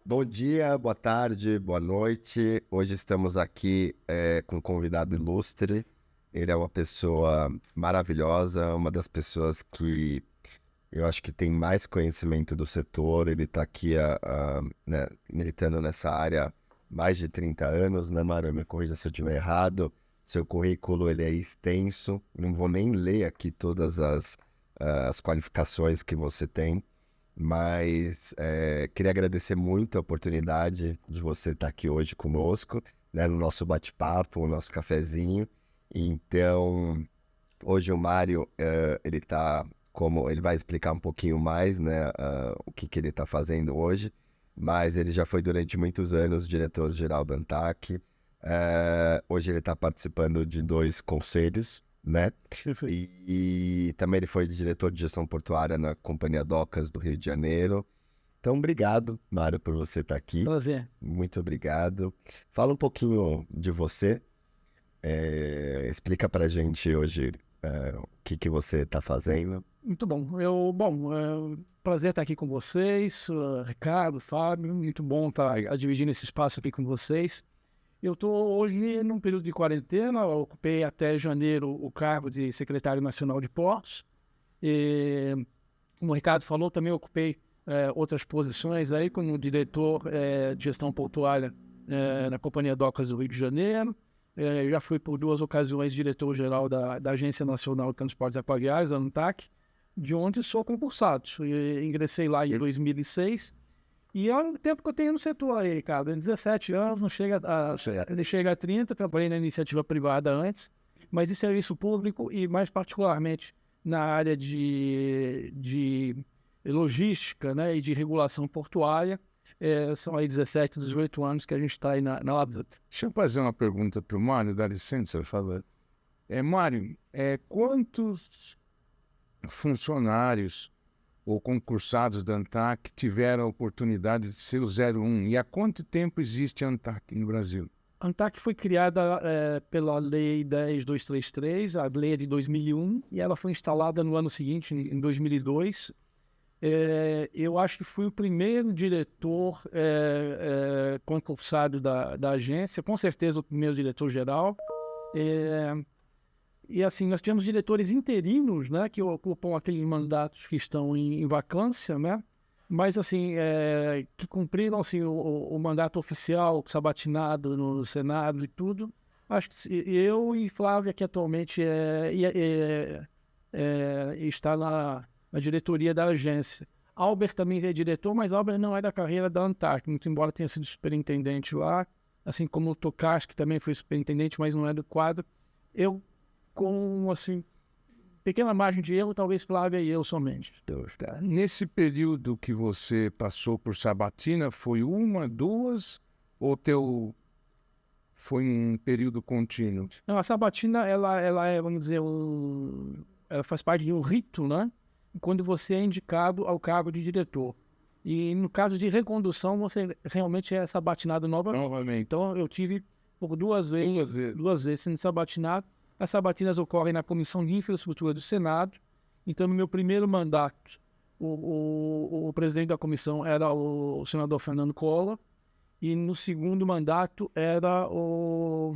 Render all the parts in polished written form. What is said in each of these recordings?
Bom dia, boa tarde, boa noite. Hoje estamos aqui com um convidado ilustre. Ele é uma pessoa maravilhosa, uma das pessoas que eu acho que tem mais conhecimento do setor. Ele está aqui né, militando nessa área há mais de 30 anos, né, Mário? Me corrija se eu estiver errado. Seu currículo ele é extenso. Não vou nem ler aqui todas as qualificações que você tem. Mas queria agradecer muito a oportunidade de você estar aqui hoje conosco, né, no nosso bate-papo, o nosso cafezinho. Então, hoje o Mário, ele tá como ele vai explicar um pouquinho mais, né, o que que ele está fazendo hoje, mas ele já foi durante muitos anos diretor-geral da ANTAC. Hoje ele está participando de dois conselhos, né? Perfeito. E também ele foi diretor de gestão portuária na Companhia Docas do Rio de Janeiro. Então, obrigado, Mário, por você estar aqui. Prazer. Muito obrigado. Fala um pouquinho de você. Explica pra gente hoje, o que que você está fazendo. Muito bom. Prazer estar aqui com vocês, Ricardo, Fábio. Muito bom estar dividindo esse espaço aqui com vocês. Eu estou hoje num período de quarentena. Eu ocupei até janeiro o cargo de secretário nacional de portos. E, como o Ricardo falou, também ocupei outras posições aí como diretor de gestão portuária na Companhia Docas do Rio de Janeiro. Eu já fui por duas ocasiões diretor-geral da Agência Nacional de Transportes Aquaviários, a ANTAC, de onde sou concursado. Ingressei lá em 2006 e é o tempo que eu tenho no setor aí, cara. Em 17 anos, não chega ele chega a 30. Trabalhei na iniciativa privada antes, mas de serviço público e mais particularmente na área de logística, né, e de regulação portuária. São aí 17, 18 anos que a gente está aí na labuta. Deixa eu fazer uma pergunta para o Mário, dá licença. Por favor. Mário, quantos funcionários ou concursados da ANTAC tiveram a oportunidade de ser o 01? E há quanto tempo existe a ANTAC no Brasil? A ANTAC foi criada pela Lei 10.233, a lei é de 2001, e ela foi instalada no ano seguinte, em 2002. Eu acho que fui o primeiro diretor concursado da agência, com certeza o primeiro diretor-geral. E assim, nós tivemos diretores interinos, né, que ocupam aqueles mandatos que estão em vacância, né, mas assim, que cumpriram assim, o mandato oficial, sabatinado no Senado e tudo. Acho que eu e Flávia, que atualmente está na diretoria da agência. Albert também é diretor, mas Albert não é da carreira da ANTAC, muito embora tenha sido superintendente lá, assim como o Tokash, que também foi superintendente, mas não é do quadro. Eu, com, assim, pequena margem de erro, talvez Flávia e eu somente. Tá. Nesse período que você passou por sabatina, foi uma, duas, ou foi um período contínuo? Não, a sabatina, ela é, vamos dizer, ela faz parte de um rito, né? Quando você é indicado ao cargo de diretor. E no caso de recondução, você realmente é sabatinado novamente. Novamente. Então, eu tive por duas vezes sendo sabatinado. As sabatinas ocorrem na Comissão de Infraestrutura do Senado. Então, no meu primeiro mandato, o presidente da comissão era o senador Fernando Collor. E no segundo mandato era o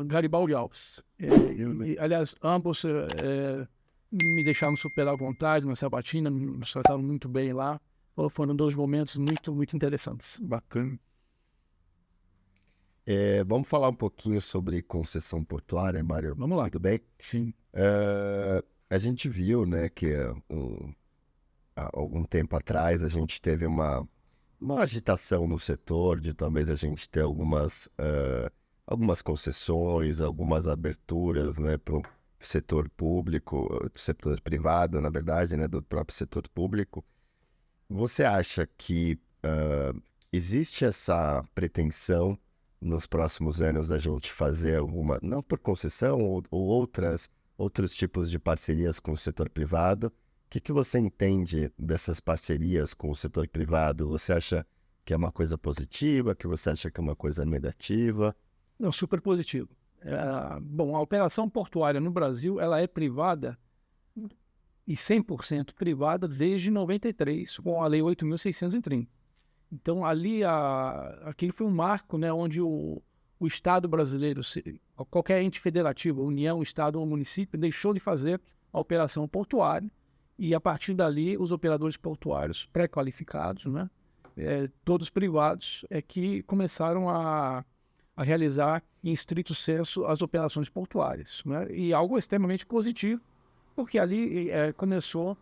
Garibaldi Alves. Aliás, ambos me deixaram super à vontade na sabatina, nos trataram muito bem lá. Foram dois momentos muito, muito interessantes. Bacana. Vamos falar um pouquinho sobre concessão portuária, Mário. Vamos lá. Tudo bem? Sim. A gente viu, né, que há algum tempo atrás a gente teve uma agitação no setor de talvez a gente ter algumas concessões, algumas aberturas, né, para o setor público, setor privado, na verdade, né, do próprio setor público. Você acha que existe essa pretensão nos próximos anos da gente fazer alguma, não por concessão ou outros tipos de parcerias com o setor privado? O que que você entende dessas parcerias com o setor privado? Você acha que é uma coisa positiva? Que você acha que é uma coisa negativa? Não, super positivo. Bom, a operação portuária no Brasil, ela é privada e 100% privada desde 93, com a Lei 8.630. Então, ali, aquele foi um marco, né, onde o Estado brasileiro, qualquer ente federativo, União, Estado ou município, deixou de fazer a operação portuária e, a partir dali, os operadores portuários pré-qualificados, né, todos privados, que começaram a realizar, em estrito senso, as operações portuárias, né, e algo extremamente positivo, porque ali começou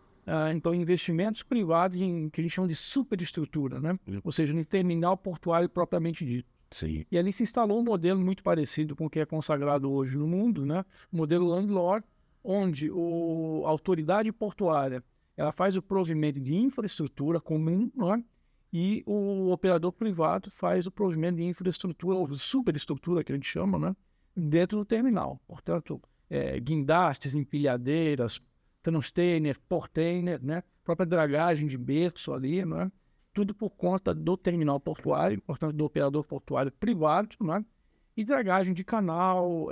então investimentos privados em que a gente chama de superestrutura, né? Ou seja, no terminal portuário propriamente dito. Sim. E ali se instalou um modelo muito parecido com o que é consagrado hoje no mundo, né? O modelo landlord, onde a autoridade portuária ela faz o provimento de infraestrutura comum, né? E o operador privado faz o provimento de infraestrutura, ou superestrutura, que a gente chama, né? Dentro do terminal. Portanto, guindastes, empilhadeiras, transteiner, portainer, né? Própria dragagem de berço ali, né? Tudo por conta do terminal portuário, portanto, do operador portuário privado, né? E dragagem de canal,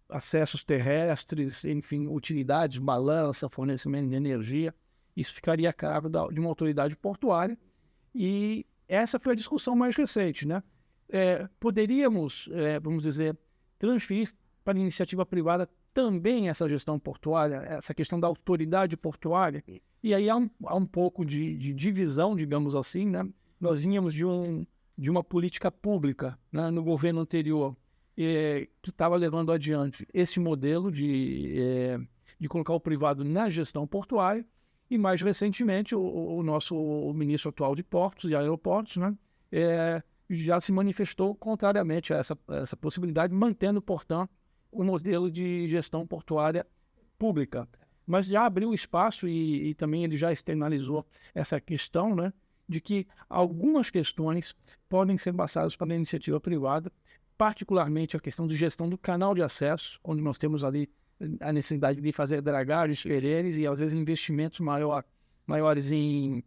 acessos terrestres, enfim, utilidades, balança, fornecimento de energia. Isso ficaria a cargo de uma autoridade portuária. E essa foi a discussão mais recente, né? Poderíamos, vamos dizer, transferir para a iniciativa privada também essa gestão portuária, essa questão da autoridade portuária, e aí há um pouco de divisão, digamos assim, né? Nós vínhamos de uma política pública, né, no governo anterior, que estava levando adiante esse modelo de colocar o privado na gestão portuária, e mais recentemente o nosso ministro atual de Portos e Aeroportos, né, já se manifestou contrariamente a essa possibilidade, mantendo, portanto, o modelo de gestão portuária pública. Mas já abriu espaço e também ele já externalizou essa questão, né, de que algumas questões podem ser passadas para a iniciativa privada, particularmente a questão de gestão do canal de acesso, onde nós temos ali a necessidade de fazer dragagens, perenes e, às vezes, investimentos maiores em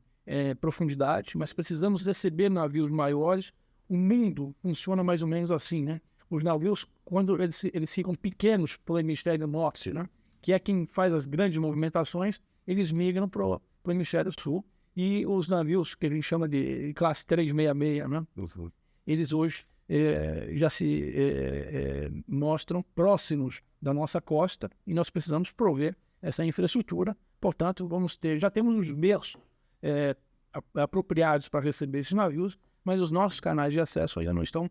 profundidade, mas precisamos receber navios maiores. O mundo funciona mais ou menos assim, né? Os navios, quando eles ficam pequenos pelo hemisfério norte, né, que é quem faz as grandes movimentações, eles migram para o hemisfério sul. E os navios, que a gente chama de classe 366, né, eles hoje já se mostram próximos da nossa costa e nós precisamos prover essa infraestrutura. Portanto, já temos os berços apropriados para receber esses navios, mas os nossos canais de acesso ainda não estão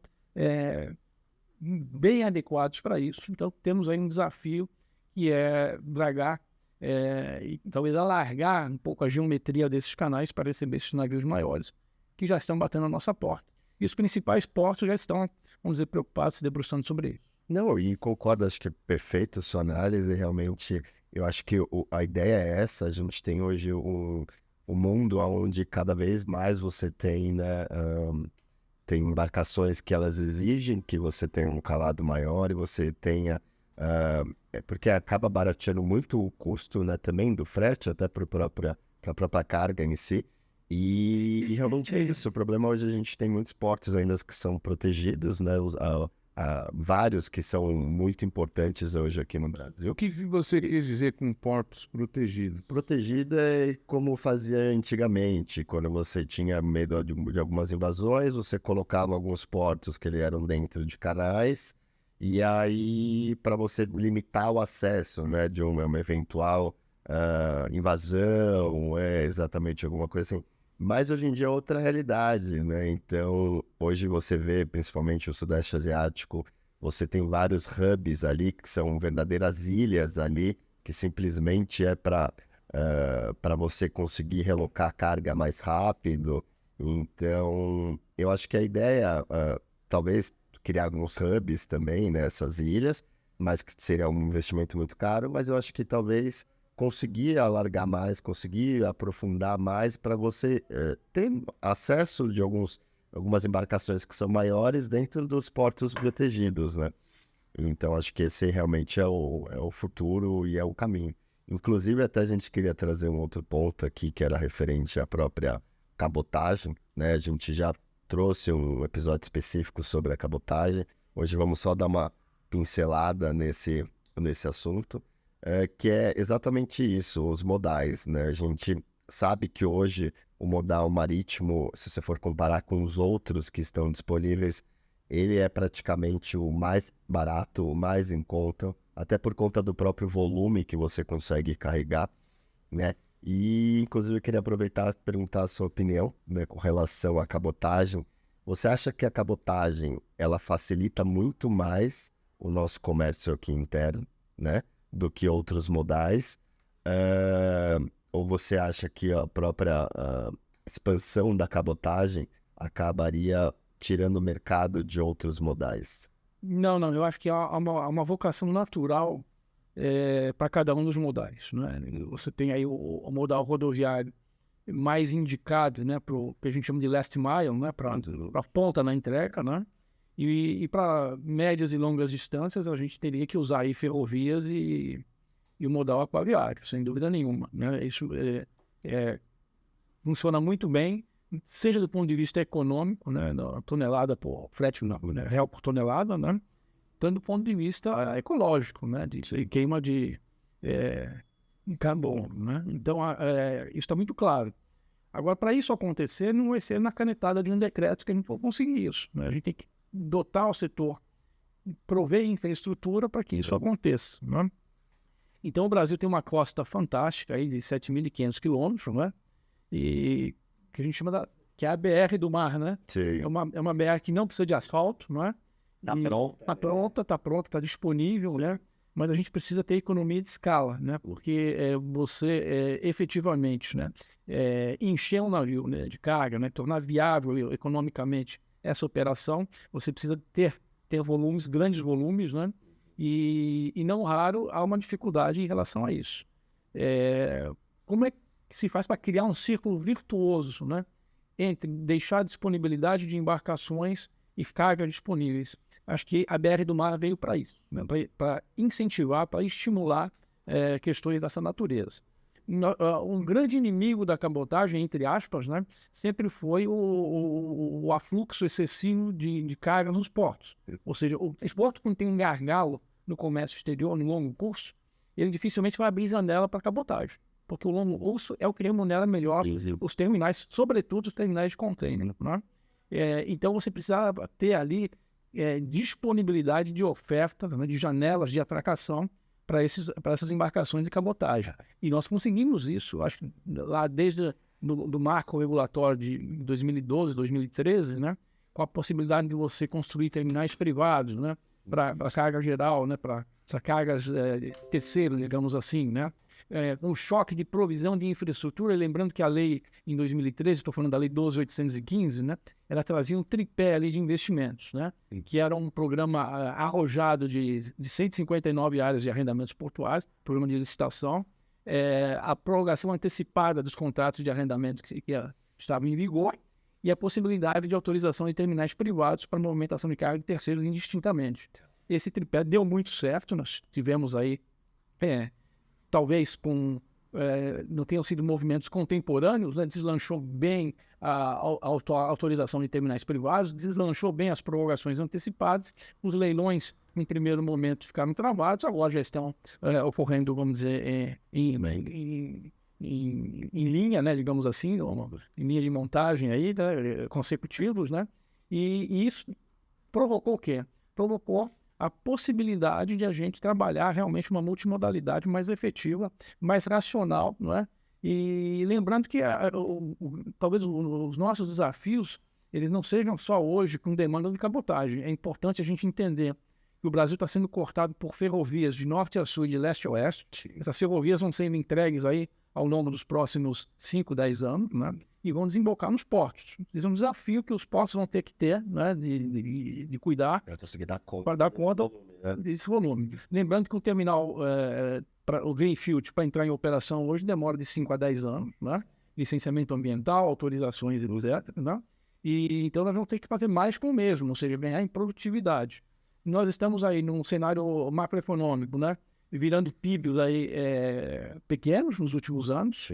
bem adequados para isso. Então, temos aí um desafio que é dragar e talvez alargar um pouco a geometria desses canais para receber esses navios maiores, que já estão batendo na nossa porta. E os principais portos já estão, vamos dizer, preocupados, se debruçando sobre isso. Não, e concordo, acho que é perfeito a sua análise, realmente, eu acho que a ideia é essa, a gente tem hoje um mundo onde cada vez mais você tem, né, tem embarcações que elas exigem que você tenha um calado maior e você tenha, porque acaba barateando muito o custo, né, também do frete, até para a própria carga em si, e realmente é isso. O problema hoje a gente tem muitos portos ainda que são protegidos, né, vários que são muito importantes hoje aqui no Brasil. O que você quis dizer com portos protegidos? Protegido é como fazia antigamente, quando você tinha medo de algumas invasões, você colocava alguns portos que eram dentro de canais, e aí para você limitar o acesso, né, de uma eventual invasão, exatamente alguma coisa assim. Mas hoje em dia é outra realidade, né? Então, hoje você vê, principalmente o Sudeste Asiático, você tem vários hubs ali, que são verdadeiras ilhas ali, que simplesmente é para você conseguir relocar a carga mais rápido. Então, eu acho que a ideia, talvez, criar alguns hubs também nessas ilhas, mas que seria um investimento muito caro, mas eu acho que talvez conseguir alargar mais, conseguir aprofundar mais para você ter acesso de algumas embarcações que são maiores dentro dos portos protegidos, né? Então, acho que esse realmente é o futuro e é o caminho. Inclusive, até a gente queria trazer um outro ponto aqui, que era referente à própria cabotagem, né? A gente já trouxe um episódio específico sobre a cabotagem. Hoje vamos só dar uma pincelada nesse assunto. Que é exatamente isso, os modais, né? A gente sabe que hoje o modal marítimo, se você for comparar com os outros que estão disponíveis, ele é praticamente o mais barato, o mais em conta, até por conta do próprio volume que você consegue carregar, né? E, inclusive, eu queria aproveitar e perguntar a sua opinião, né, com relação à cabotagem. Você acha que a cabotagem, ela facilita muito mais o nosso comércio aqui interno, né, do que outros modais? Ah, ou você acha que a própria expansão da cabotagem acabaria tirando o mercado de outros modais? Não, não, eu acho que há uma vocação natural para cada um dos modais, né? Você tem aí o modal rodoviário mais indicado, né, para o que a gente chama de last mile, né, para a ponta na entrega, né? E para médias e longas distâncias a gente teria que usar aí ferrovias e o modal aquaviário, sem dúvida nenhuma, né? Isso funciona muito bem, seja do ponto de vista econômico, né, na tonelada por frete, né, real por tonelada, né? Tanto do ponto de vista ecológico, né, de queima de carbono, né? Então, isso está muito claro. Agora, para isso acontecer, não vai ser na canetada de um decreto que a gente vai conseguir isso, né? A gente tem que dotar o setor, prover infraestrutura para que isso aconteça, né? Então, o Brasil tem uma costa fantástica aí de 7.500 quilômetros, né? E que a gente chama que é a BR do mar, né? Sim. É uma BR que não precisa de asfalto, não é? Tá pronta, tá disponível, né? Mas a gente precisa ter economia de escala, né? Porque você efetivamente, né, encher um navio, né, de carga, né, tornar viável economicamente essa operação, você precisa ter volumes, grandes volumes, né? E não raro há uma dificuldade em relação a isso. Como é que se faz para criar um círculo virtuoso, né, entre deixar a disponibilidade de embarcações e cargas disponíveis? Acho que a BR do Mar veio para isso, né? Para incentivar, para estimular questões dessa natureza. Um grande inimigo da cabotagem, entre aspas, né, sempre foi o afluxo excessivo de carga nos portos. Ou seja, o porto, quando tem um gargalo no comércio exterior, no longo curso, ele dificilmente vai abrir janela para cabotagem, porque o longo curso é o que remunera melhor os terminais, sobretudo os terminais de container, né? Então, você precisa ter ali disponibilidade de ofertas, né, de janelas de atracação para essas embarcações de cabotagem. E nós conseguimos isso, acho que lá desde do marco regulatório de 2012, 2013, né, com a possibilidade de você construir terminais privados, né, para carga geral, né, para cargas terceiras, digamos assim, né? Um choque de provisão de infraestrutura, lembrando que a lei, em 2013, estou falando da lei 12.815, né? Ela trazia um tripé ali de investimentos, né? Que era um programa arrojado de 159 áreas de arrendamentos portuários, programa de licitação, a prorrogação antecipada dos contratos de arrendamento que estavam em vigor e a possibilidade de autorização de terminais privados para movimentação de carga de terceiros indistintamente. Esse tripé deu muito certo, nós tivemos aí, talvez não tenham sido movimentos contemporâneos, né? Deslanchou bem a autorização de terminais privados, deslanchou bem as prorrogações antecipadas, os leilões, em primeiro momento, ficaram travados, agora já estão ocorrendo, vamos dizer, em linha, né, digamos assim, em linha de montagem aí, né, consecutivos, né? E isso provocou o quê? Provocou a possibilidade de a gente trabalhar realmente uma multimodalidade mais efetiva, mais racional, não é? E lembrando que talvez os nossos desafios, eles não sejam só hoje com demanda de cabotagem. É importante a gente entender que o Brasil está sendo cortado por ferrovias de norte a sul e de leste a oeste. Essas ferrovias vão sendo entregues aí ao longo dos próximos 5, 10 anos, né? E vão desembocar nos portos. Isso é um desafio que os portos vão ter que ter, né, de cuidar para dar conta desse volume. Lembrando que o terminal, o Greenfield, para entrar em operação hoje, demora de 5 a 10 anos, né? Licenciamento ambiental, autorizações, etc. Né? E então nós vamos ter que fazer mais com o mesmo, ou seja, ganhar em produtividade. Nós estamos aí num cenário macroeconômico, né, virando PIBs aí, pequenos nos últimos anos.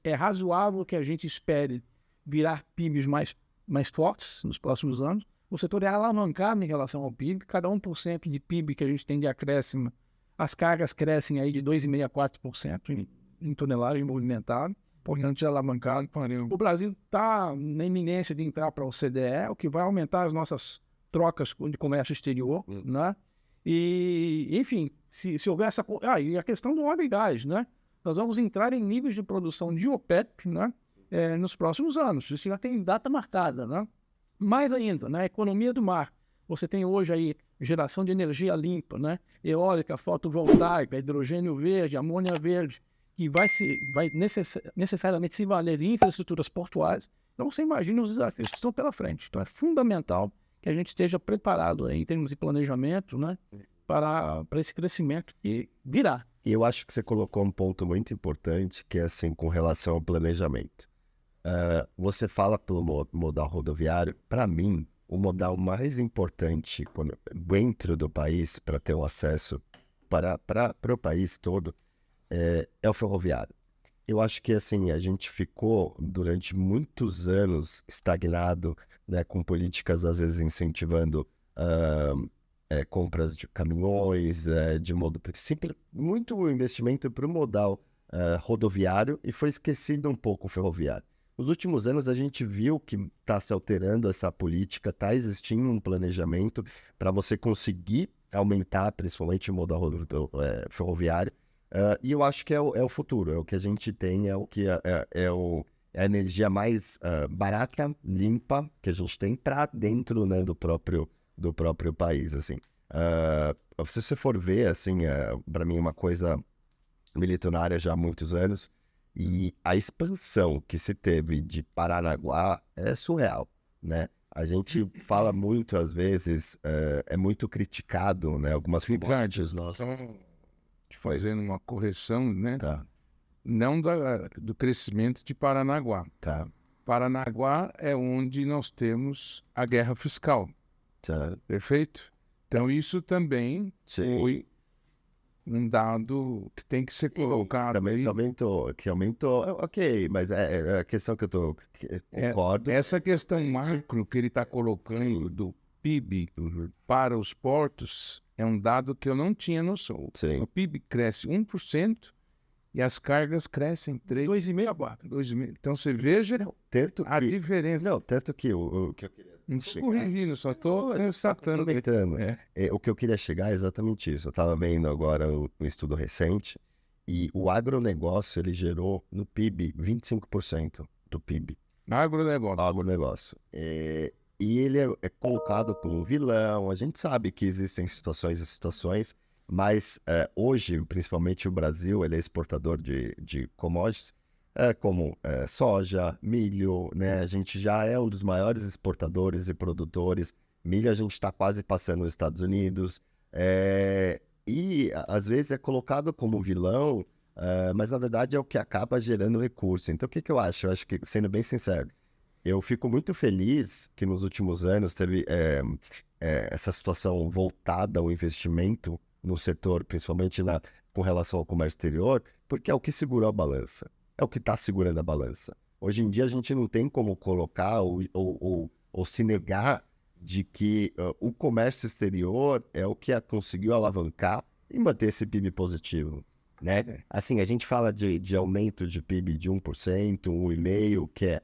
É razoável que a gente espere virar PIBs mais fortes nos próximos anos. O setor é alavancado em relação ao PIB. Cada 1% de PIB que a gente tem de acréscimo, as cargas crescem aí de 2,5% a 4% em tonelagem movimentada. Importante alavancar para O Brasil está na iminência de entrar para o OCDE, o que vai aumentar as nossas trocas de comércio exterior, né? E, enfim, se houver essa... e a questão do óleo e gás, né? Nós vamos entrar em níveis de produção de OPEP, né? Nos próximos anos. Isso já tem data marcada, né? Mais ainda, né? A economia do mar. Você tem hoje aí geração de energia limpa, né? Eólica, fotovoltaica, hidrogênio verde, amônia verde, que vai necessariamente se valer de infraestruturas portuárias. Então, você imagina os desafios que estão pela frente. Então, é fundamental que a gente esteja preparado aí, em termos de planejamento, né? Para esse crescimento que virá. E eu acho que você colocou um ponto muito importante, que é assim, com relação ao planejamento. Você fala pelo modal rodoviário, para mim, o modal mais importante dentro do país, para ter um acesso para o país todo, é o ferroviário. Eu acho que assim, a gente ficou durante muitos anos estagnado, né, com políticas às vezes incentivando compras de caminhões, de modo simples, muito investimento para o modal rodoviário, e foi esquecido um pouco o ferroviário. Nos últimos anos a gente viu que está se alterando essa política, está existindo um planejamento para você conseguir aumentar principalmente o modal ferroviário, e eu acho que é o futuro, é o que a gente tem, é o que é a energia mais barata, limpa que a gente tem para dentro, né, do próprio país, assim. Se você for ver, assim, para mim uma coisa milionária já há muitos anos, e a expansão que se teve de Paranaguá é surreal, né? A gente fala muito, às vezes, é muito criticado, né? Algumas Ricardo, nossas. só te fazendo uma correção, né? Tá, Não do crescimento de Paranaguá. tá, Paranaguá é onde nós temos a guerra fiscal, tá. perfeito? Então isso também Sim. foi um dado que tem que ser colocado Também aí. aumentou, ok, mas é a questão que eu concordo. Essa questão macro que ele está colocando do PIB para os portos é um dado que eu não tinha noção. Sim. O PIB cresce 1% e as cargas crescem 3%. 2,5 a 4. 2,5%. Então você veja Tanto a que, diferença. não, tanto que o que eu queria Não estou corrigindo, só estou constatando. comentando. É. O que eu queria chegar é exatamente isso. Eu estava vendo agora um estudo recente, e o agronegócio ele gerou no PIB 25% do PIB. Agronegócio. Agronegócio. E ele é colocado como um vilão. A gente sabe que existem situações e situações, mas hoje, principalmente o Brasil, ele é exportador de commodities, como soja, milho, né? A gente já é um dos maiores exportadores e produtores. Milho a gente está quase passando nos Estados Unidos. E às vezes é colocado como vilão, mas na verdade é o que acaba gerando recurso. Então o que eu acho? Eu acho que, sendo bem sincero, eu fico muito feliz que nos últimos anos teve essa situação voltada ao investimento no setor, principalmente com relação ao comércio exterior, porque é o que segurou a balança. É o que está segurando a balança. Hoje em dia a gente não tem como colocar ou se negar de que o comércio exterior é o que conseguiu alavancar e manter esse PIB positivo, né? Assim, a gente fala de aumento de PIB de 1%, 1,5%, que é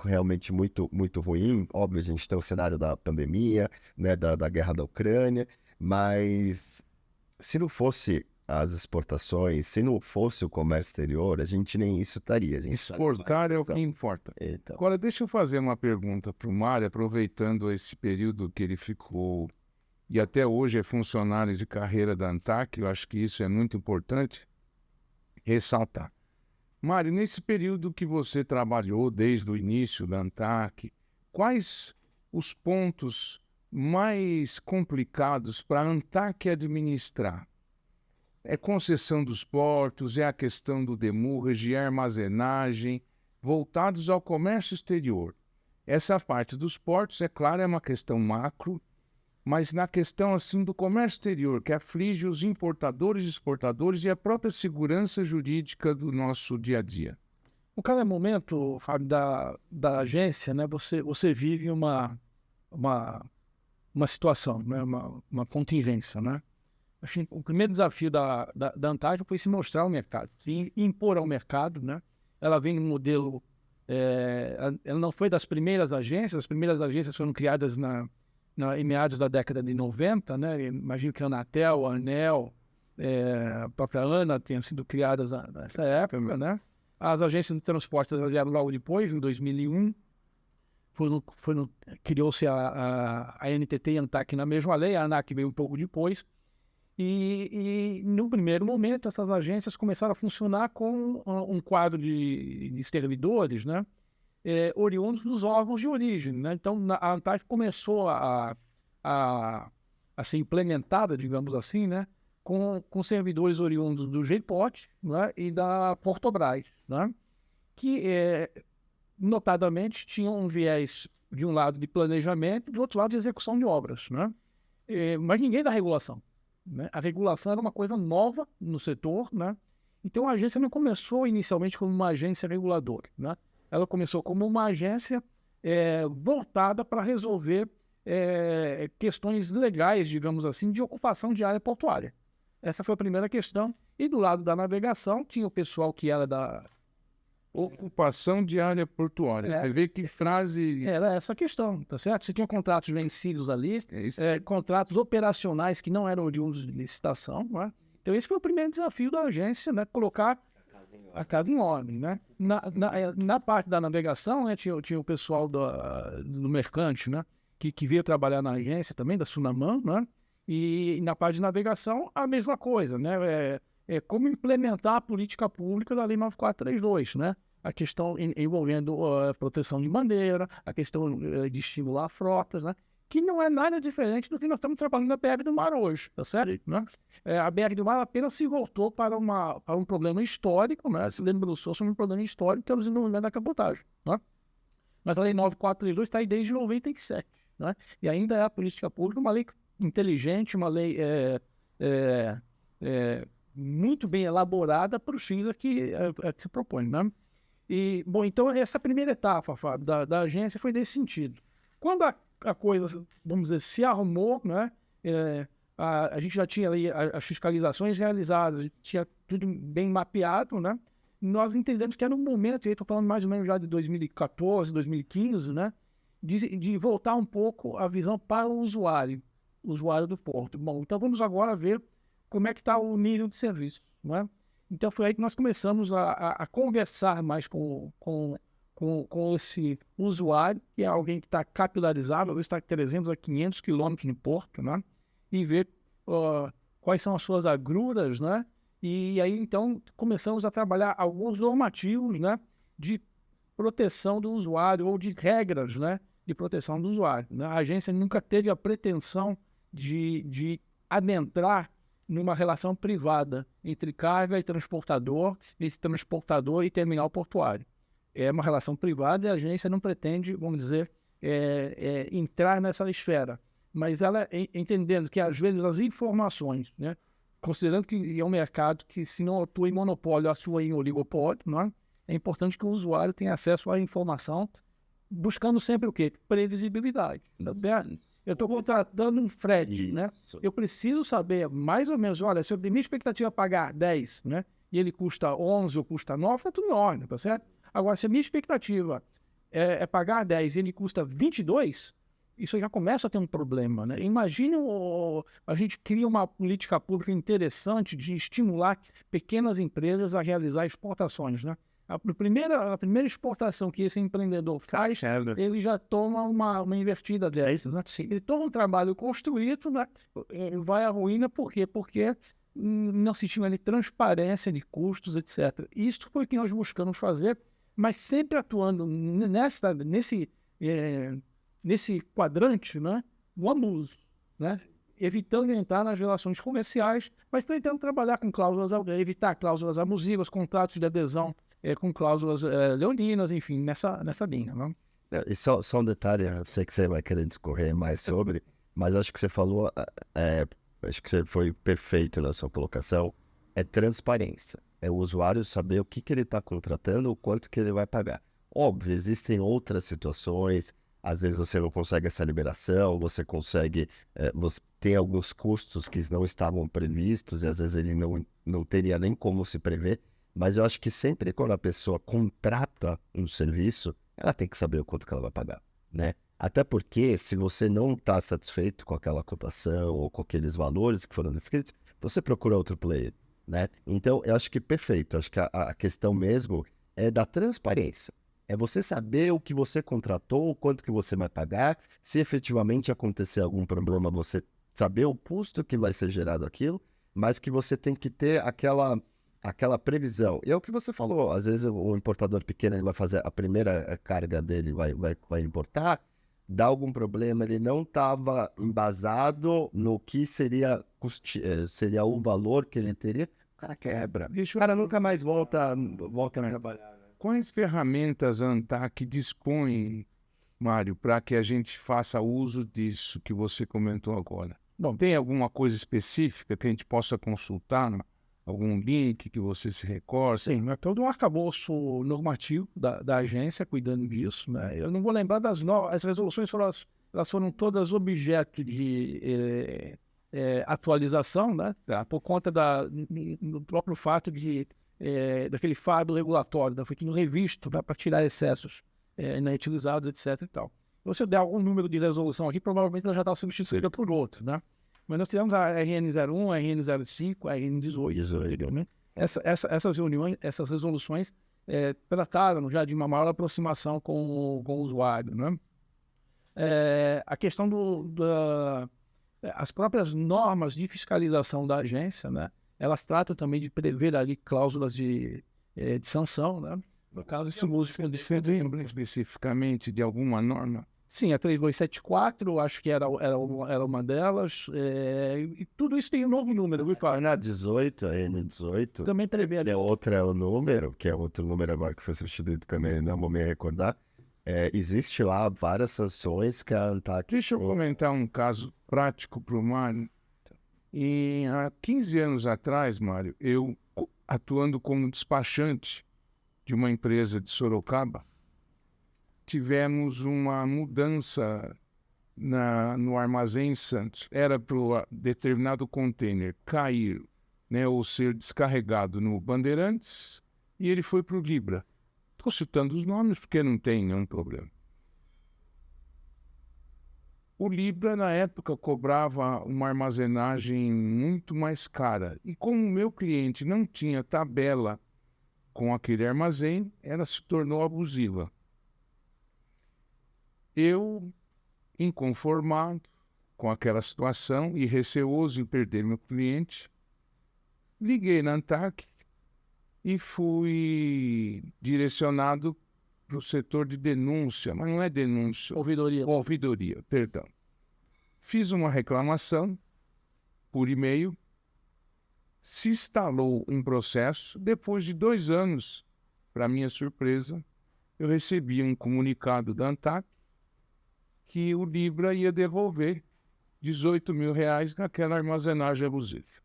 realmente muito, muito ruim. Óbvio, a gente tem o cenário da pandemia, né, da guerra da Ucrânia, mas se não fosse as exportações, se não fosse o comércio exterior, a gente nem isso estaria. Exportar é o que importa. Então. Agora, deixa eu fazer uma pergunta para o Mário, aproveitando esse período que ele ficou e até hoje é funcionário de carreira da ANTAC. Eu acho que isso é muito importante ressaltar. Mário, nesse período que você trabalhou desde o início da ANTAC, quais os pontos mais complicados para a ANTAC administrar? É concessão dos portos, é a questão do demurrage, é armazenagem, voltados ao comércio exterior. Essa parte dos portos, é claro, é uma questão macro, mas na questão assim do comércio exterior, que aflige os importadores e exportadores e a própria segurança jurídica do nosso dia a dia. No cada momento, Fábio, da agência, né, você vive uma situação, né, uma contingência, né? Acho que o primeiro desafio da Antártica foi se mostrar ao mercado, se impor ao mercado, né, ela vem no modelo... ela não foi das primeiras agências, as primeiras agências foram criadas em meados da década de 90, né? Imagino que a Anatel, a ANEL, a própria ANA tenham sido criadas nessa época, né? As agências de transportes vieram logo depois, em 2001, criou-se a NTT e a ANTAC na mesma lei, a ANAC veio um pouco depois, e no primeiro momento essas agências começaram a funcionar com um quadro de servidores, né? Oriundos dos órgãos de origem, né? Então a ANTAC começou a ser implementada, digamos assim, né? Com servidores oriundos do GPOT, né? E da Portobras, né? Que notadamente tinham um viés de um lado de planejamento e do outro lado de execução de obras, né? Mas ninguém da regulação, né? A regulação era uma coisa nova no setor, né? Então a agência não começou inicialmente como uma agência reguladora, né? Ela começou como uma agência voltada para resolver questões legais, digamos assim, de ocupação de área portuária. Essa foi a primeira questão. E do lado da navegação tinha o pessoal que era da... Ocupação de área portuária. Você vê que frase... Era essa a questão, tá certo? Você tinha contratos vencidos ali, contratos operacionais que não eram oriundos de licitação, né? Então esse foi o primeiro desafio da agência, né? Colocar a casa em ordem, né? Na parte da navegação, né? Tinha o pessoal do mercante, né? Que veio trabalhar na agência também, da Sunaman, né? E na parte de navegação, a mesma coisa, né? Como implementar a política pública da Lei 9432, né? A questão envolvendo a proteção de bandeira, a questão de estimular frotas, né? Que não é nada diferente do que nós estamos trabalhando na BR do Mar hoje, tá certo? Né? A BR do Mar apenas se voltou para um problema histórico, né? Se debruçou sobre um problema histórico, que é o desenvolvimento da cabotagem, né? Mas a Lei 9432 está aí desde 97, né? E ainda é a política pública, uma lei inteligente, uma lei muito bem elaborada para os fins que se propõe, né? E, bom, então essa primeira etapa, Fábio, da agência foi nesse sentido. Quando a coisa, vamos dizer, se arrumou, né? A gente já tinha ali as fiscalizações realizadas, tinha tudo bem mapeado, né? Nós entendemos que era um momento, estou falando mais ou menos já de 2014, 2015, né? De voltar um pouco a visão para o usuário do porto. Bom, então vamos agora ver como é que está o nível de serviço, não é? Então foi aí que nós começamos a conversar mais com esse usuário, que é alguém que está capilarizado, às vezes está 300 a 500 quilômetros no porto, né? E ver quais são as suas agruras, né? E aí então começamos a trabalhar alguns normativos, né? De proteção do usuário ou de regras, né? De proteção do usuário, né? A agência nunca teve a pretensão de adentrar numa relação privada entre carga e transportador e terminal portuário. É uma relação privada e a agência não pretende, vamos dizer, entrar nessa esfera. Mas ela, entendendo que, às vezes, as informações, né, considerando que é um mercado que, se não atua em monopólio, atua em oligopólio, não é importante que o usuário tenha acesso à informação, buscando sempre o quê? Previsibilidade. Tá certo? Eu estou contratando um frete, né? Eu preciso saber mais ou menos, olha, se a minha expectativa é pagar 10, né? E ele custa 11 ou custa 9, tá tudo em ordem, tá certo? Agora, se a minha expectativa é pagar 10 e ele custa 22, isso já começa a ter um problema, né? Imagine a gente cria uma política pública interessante de estimular pequenas empresas a realizar exportações, né? A primeira exportação que esse empreendedor faz, ele já toma uma invertida dessa, né? Ele toma um trabalho construído, né? Vai à ruína, por quê? Porque não se tinha ali transparência de custos, etc. Isso foi o que nós buscamos fazer, mas sempre atuando nesse quadrante, né? O abuso, né? Evitando entrar nas relações comerciais, mas tentando trabalhar com cláusulas, evitar cláusulas abusivas, contratos de adesão com cláusulas leoninas, enfim, nessa linha. Né? E só um detalhe, eu sei que você vai querer discorrer mais sobre, mas acho que você falou, acho que você foi perfeito na sua colocação, é transparência. É o usuário saber o que ele está contratando, o quanto que ele vai pagar. Óbvio, existem outras situações, às vezes você não consegue essa liberação, você tem alguns custos que não estavam previstos e às vezes ele não teria nem como se prever, Mas eu acho que sempre quando a pessoa contrata um serviço, ela tem que saber o quanto que ela vai pagar, né? Até porque se você não está satisfeito com aquela cotação ou com aqueles valores que foram descritos, você procura outro player, né? Então, eu acho que perfeito. Eu acho que a questão mesmo é da transparência. É você saber o que você contratou, o quanto que você vai pagar, se efetivamente acontecer algum problema, você saber o custo que vai ser gerado aquilo, mas que você tem que ter aquela previsão. E é o que você falou, às vezes o importador pequeno ele vai fazer a primeira carga dele, vai importar, dá algum problema, ele não estava embasado no que seria o valor que ele teria, o cara quebra. O cara nunca mais volta a trabalhar. Né? Quais ferramentas a ANTAC dispõe, Mário, para que a gente faça uso disso que você comentou agora? Bom, tem alguma coisa específica que a gente possa consultar? Algum link que você se recorde? Sim, é todo um arcabouço normativo da agência cuidando disso, né? Eu não vou lembrar das novas, as resoluções elas foram todas objeto de atualização, né? Tá? Por conta do próprio fato daquele fardo regulatório, foi tudo revisto, né? Para tirar excessos inutilizados, etc. e tal. Se eu der algum número de resolução aqui, provavelmente ela já está substituída por outro, né? Mas nós tivemos a RN01, a RN05, a RN18. Né? Essas reuniões, essas resoluções trataram já de uma maior aproximação com o usuário. Né? A questão as próprias normas de fiscalização da agência, né? Elas tratam também de prever ali cláusulas de sanção. Né? No caso, esse músico lembra especificamente de alguma norma? Sim, a 3274, acho que era uma delas. E tudo isso tem um novo número, viu, Fábio? A N18 também prevê ali. Outra é o número, que é outro número agora que foi substituído também, não vou me recordar. Existe lá várias sanções que a ANTAC... Deixa eu comentar um caso prático para o Mário. Há 15 anos atrás, Mário, eu atuando como despachante de uma empresa de Sorocaba, tivemos uma mudança no Armazém Santos. Era para o determinado container cair, né, ou ser descarregado no Bandeirantes, e ele foi para o Libra. Estou citando os nomes porque não tem nenhum problema. O Libra, na época, cobrava uma armazenagem muito mais cara. E como o meu cliente não tinha tabela com aquele armazém, ela se tornou abusiva. Eu, inconformado com aquela situação e receoso em perder meu cliente, liguei na ANTAC e fui direcionado para o setor de denúncia, mas não é denúncia. Ouvidoria, perdão. Fiz uma reclamação por e-mail, se instalou um processo. Depois de 2 anos, para minha surpresa, eu recebi um comunicado da ANTAC que o Libra ia devolver R$18 mil naquela armazenagem abusiva.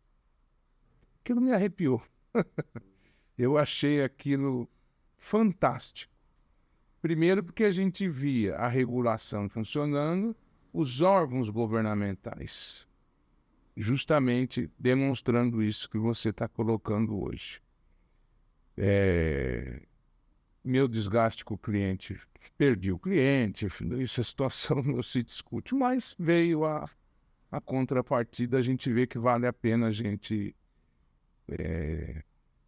Aquilo me arrepiou. Eu achei aquilo fantástico. Primeiro porque a gente via a regulação funcionando, os órgãos governamentais justamente demonstrando isso que você está colocando hoje. Meu desgaste com o cliente, perdi o cliente, essa situação não se discute, mas veio a contrapartida, a gente vê que vale a pena a gente,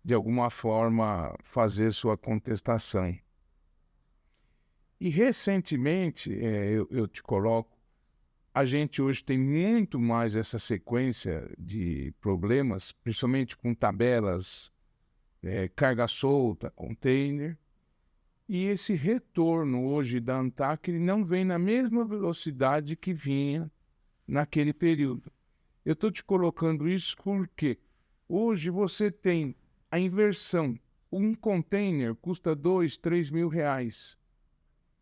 de alguma forma, fazer sua contestação. E recentemente, eu te coloco, a gente hoje tem muito mais essa sequência de problemas, principalmente com tabelas, carga solta, container. E esse retorno hoje da ANTAC ele não vem na mesma velocidade que vinha naquele período. Eu estou te colocando isso porque hoje você tem a inversão. Um container custa R$2, R$3 mil.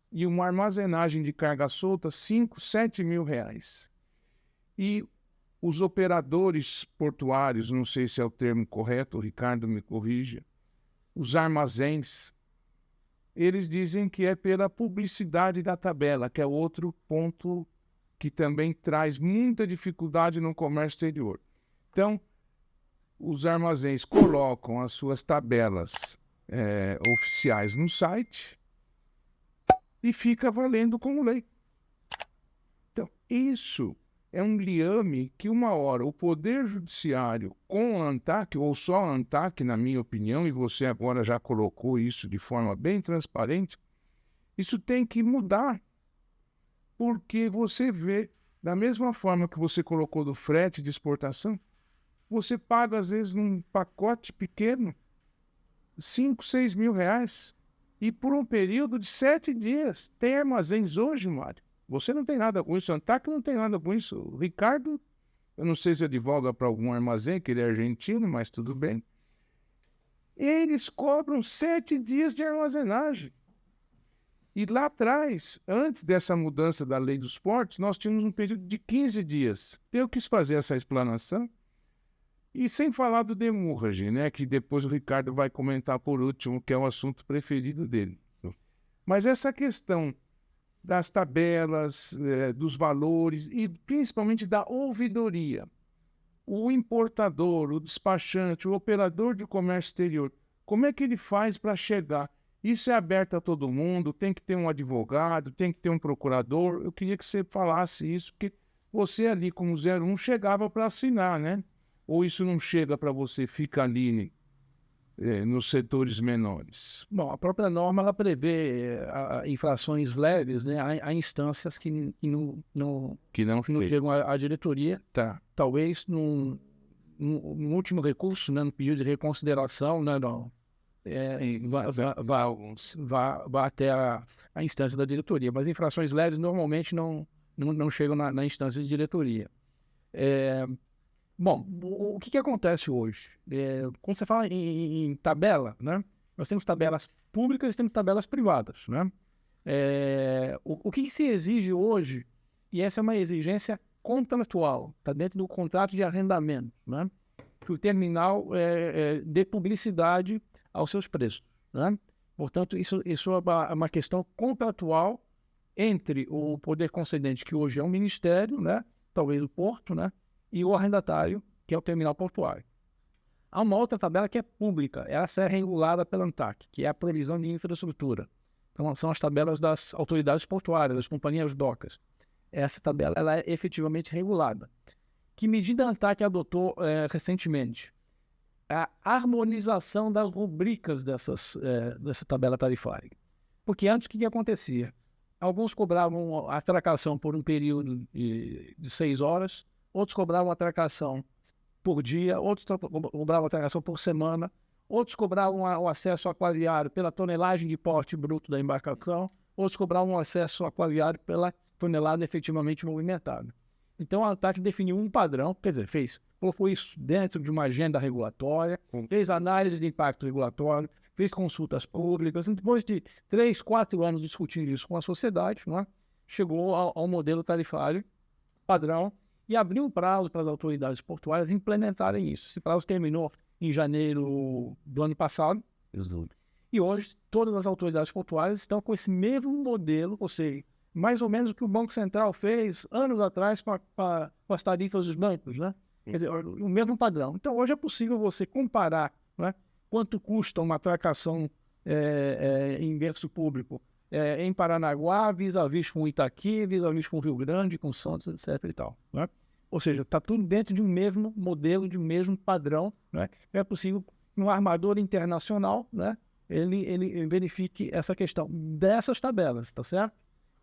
E uma armazenagem de carga solta, R$5, R$7 mil. E os operadores portuários, não sei se é o termo correto, o Ricardo me corrija, os armazéns, eles dizem que é pela publicidade da tabela, que é outro ponto que também traz muita dificuldade no comércio exterior. Então, os armazéns colocam as suas tabelas oficiais no site e fica valendo como lei. Então, isso é um liame que uma hora o Poder Judiciário com a ANTAC, ou só a ANTAC, na minha opinião, e você agora já colocou isso de forma bem transparente, isso tem que mudar, porque você vê, da mesma forma que você colocou do frete de exportação, você paga, às vezes, num pacote pequeno, 5, 6 mil reais, e por um período de 7 dias. Tem armazéns hoje, Mário. Você não tem nada com isso, o ANTAC não tem nada com isso. O Ricardo, eu não sei se advoga para algum armazém, que ele é argentino, mas tudo bem. Eles cobram 7 dias de armazenagem. E lá atrás, antes dessa mudança da lei dos portos, nós tínhamos um período de 15 dias. Eu quis fazer essa explanação. E sem falar do demurrage, né, que depois o Ricardo vai comentar por último, que é o assunto preferido dele. Mas essa questão das tabelas, dos valores e principalmente da ouvidoria. O importador, o despachante, o operador de comércio exterior, como é que ele faz para chegar? Isso é aberto a todo mundo, tem que ter um advogado, tem que ter um procurador. Eu queria que você falasse isso, porque você ali como 01 chegava para assinar, né? Ou isso não chega para você, fica ali nos setores menores? Bom, a própria norma ela prevê infrações leves, né? Há instâncias que não chegam à diretoria. Tá. Talvez no último recurso, né, no pedido de reconsideração, né, vá até a instância da diretoria. Mas infrações leves normalmente não chegam na instância de diretoria. Bom, o que acontece hoje? Quando você fala em tabela, né? Nós temos tabelas públicas e temos tabelas privadas, né? O que se exige hoje, e essa é uma exigência contratual, está dentro do contrato de arrendamento, né? Que o terminal dê publicidade aos seus preços, né? Portanto, isso é uma questão contratual entre o poder concedente, que hoje é um ministério, né? Talvez o porto, né? E o arrendatário, que é o terminal portuário. Há uma outra tabela que é pública, essa é regulada pela ANTAC, que é a previsão de infraestrutura. Então, são as tabelas das autoridades portuárias, das companhias docas. Essa tabela ela é efetivamente regulada. Que medida a ANTAC adotou recentemente? A harmonização das rubricas dessa tabela tarifária. Porque antes, o que acontecia? Alguns cobravam atracação por um período de 6 horas, outros cobravam atracação por dia, outros cobravam atracação por semana, outros cobravam o acesso aquaviário pela tonelagem de porte bruto da embarcação, outros cobravam o acesso aquaviário pela tonelada efetivamente movimentada. Então a ANTAC definiu um padrão, quer dizer, colocou isso dentro de uma agenda regulatória, fez análise de impacto regulatório, fez consultas públicas, depois de 3, 4 anos discutindo isso com a sociedade, né, chegou ao modelo tarifário padrão, e abriu um prazo para as autoridades portuárias implementarem isso. Esse prazo terminou em janeiro do ano passado. E hoje, todas as autoridades portuárias estão com esse mesmo modelo, ou seja, mais ou menos o que o Banco Central fez anos atrás com as tarifas dos bancos, né? Quer dizer, o mesmo padrão. Então, hoje é possível você comparar, né, quanto custa uma atracação em berço público em Paranaguá, vis-a-vis com Itaqui, vis-a-vis com Rio Grande, com Santos, etc. e tal, né? Ou seja, está tudo dentro de um mesmo modelo, de um mesmo padrão, né? É possível que um armador internacional, né, ele verifique essa questão dessas tabelas, tá certo?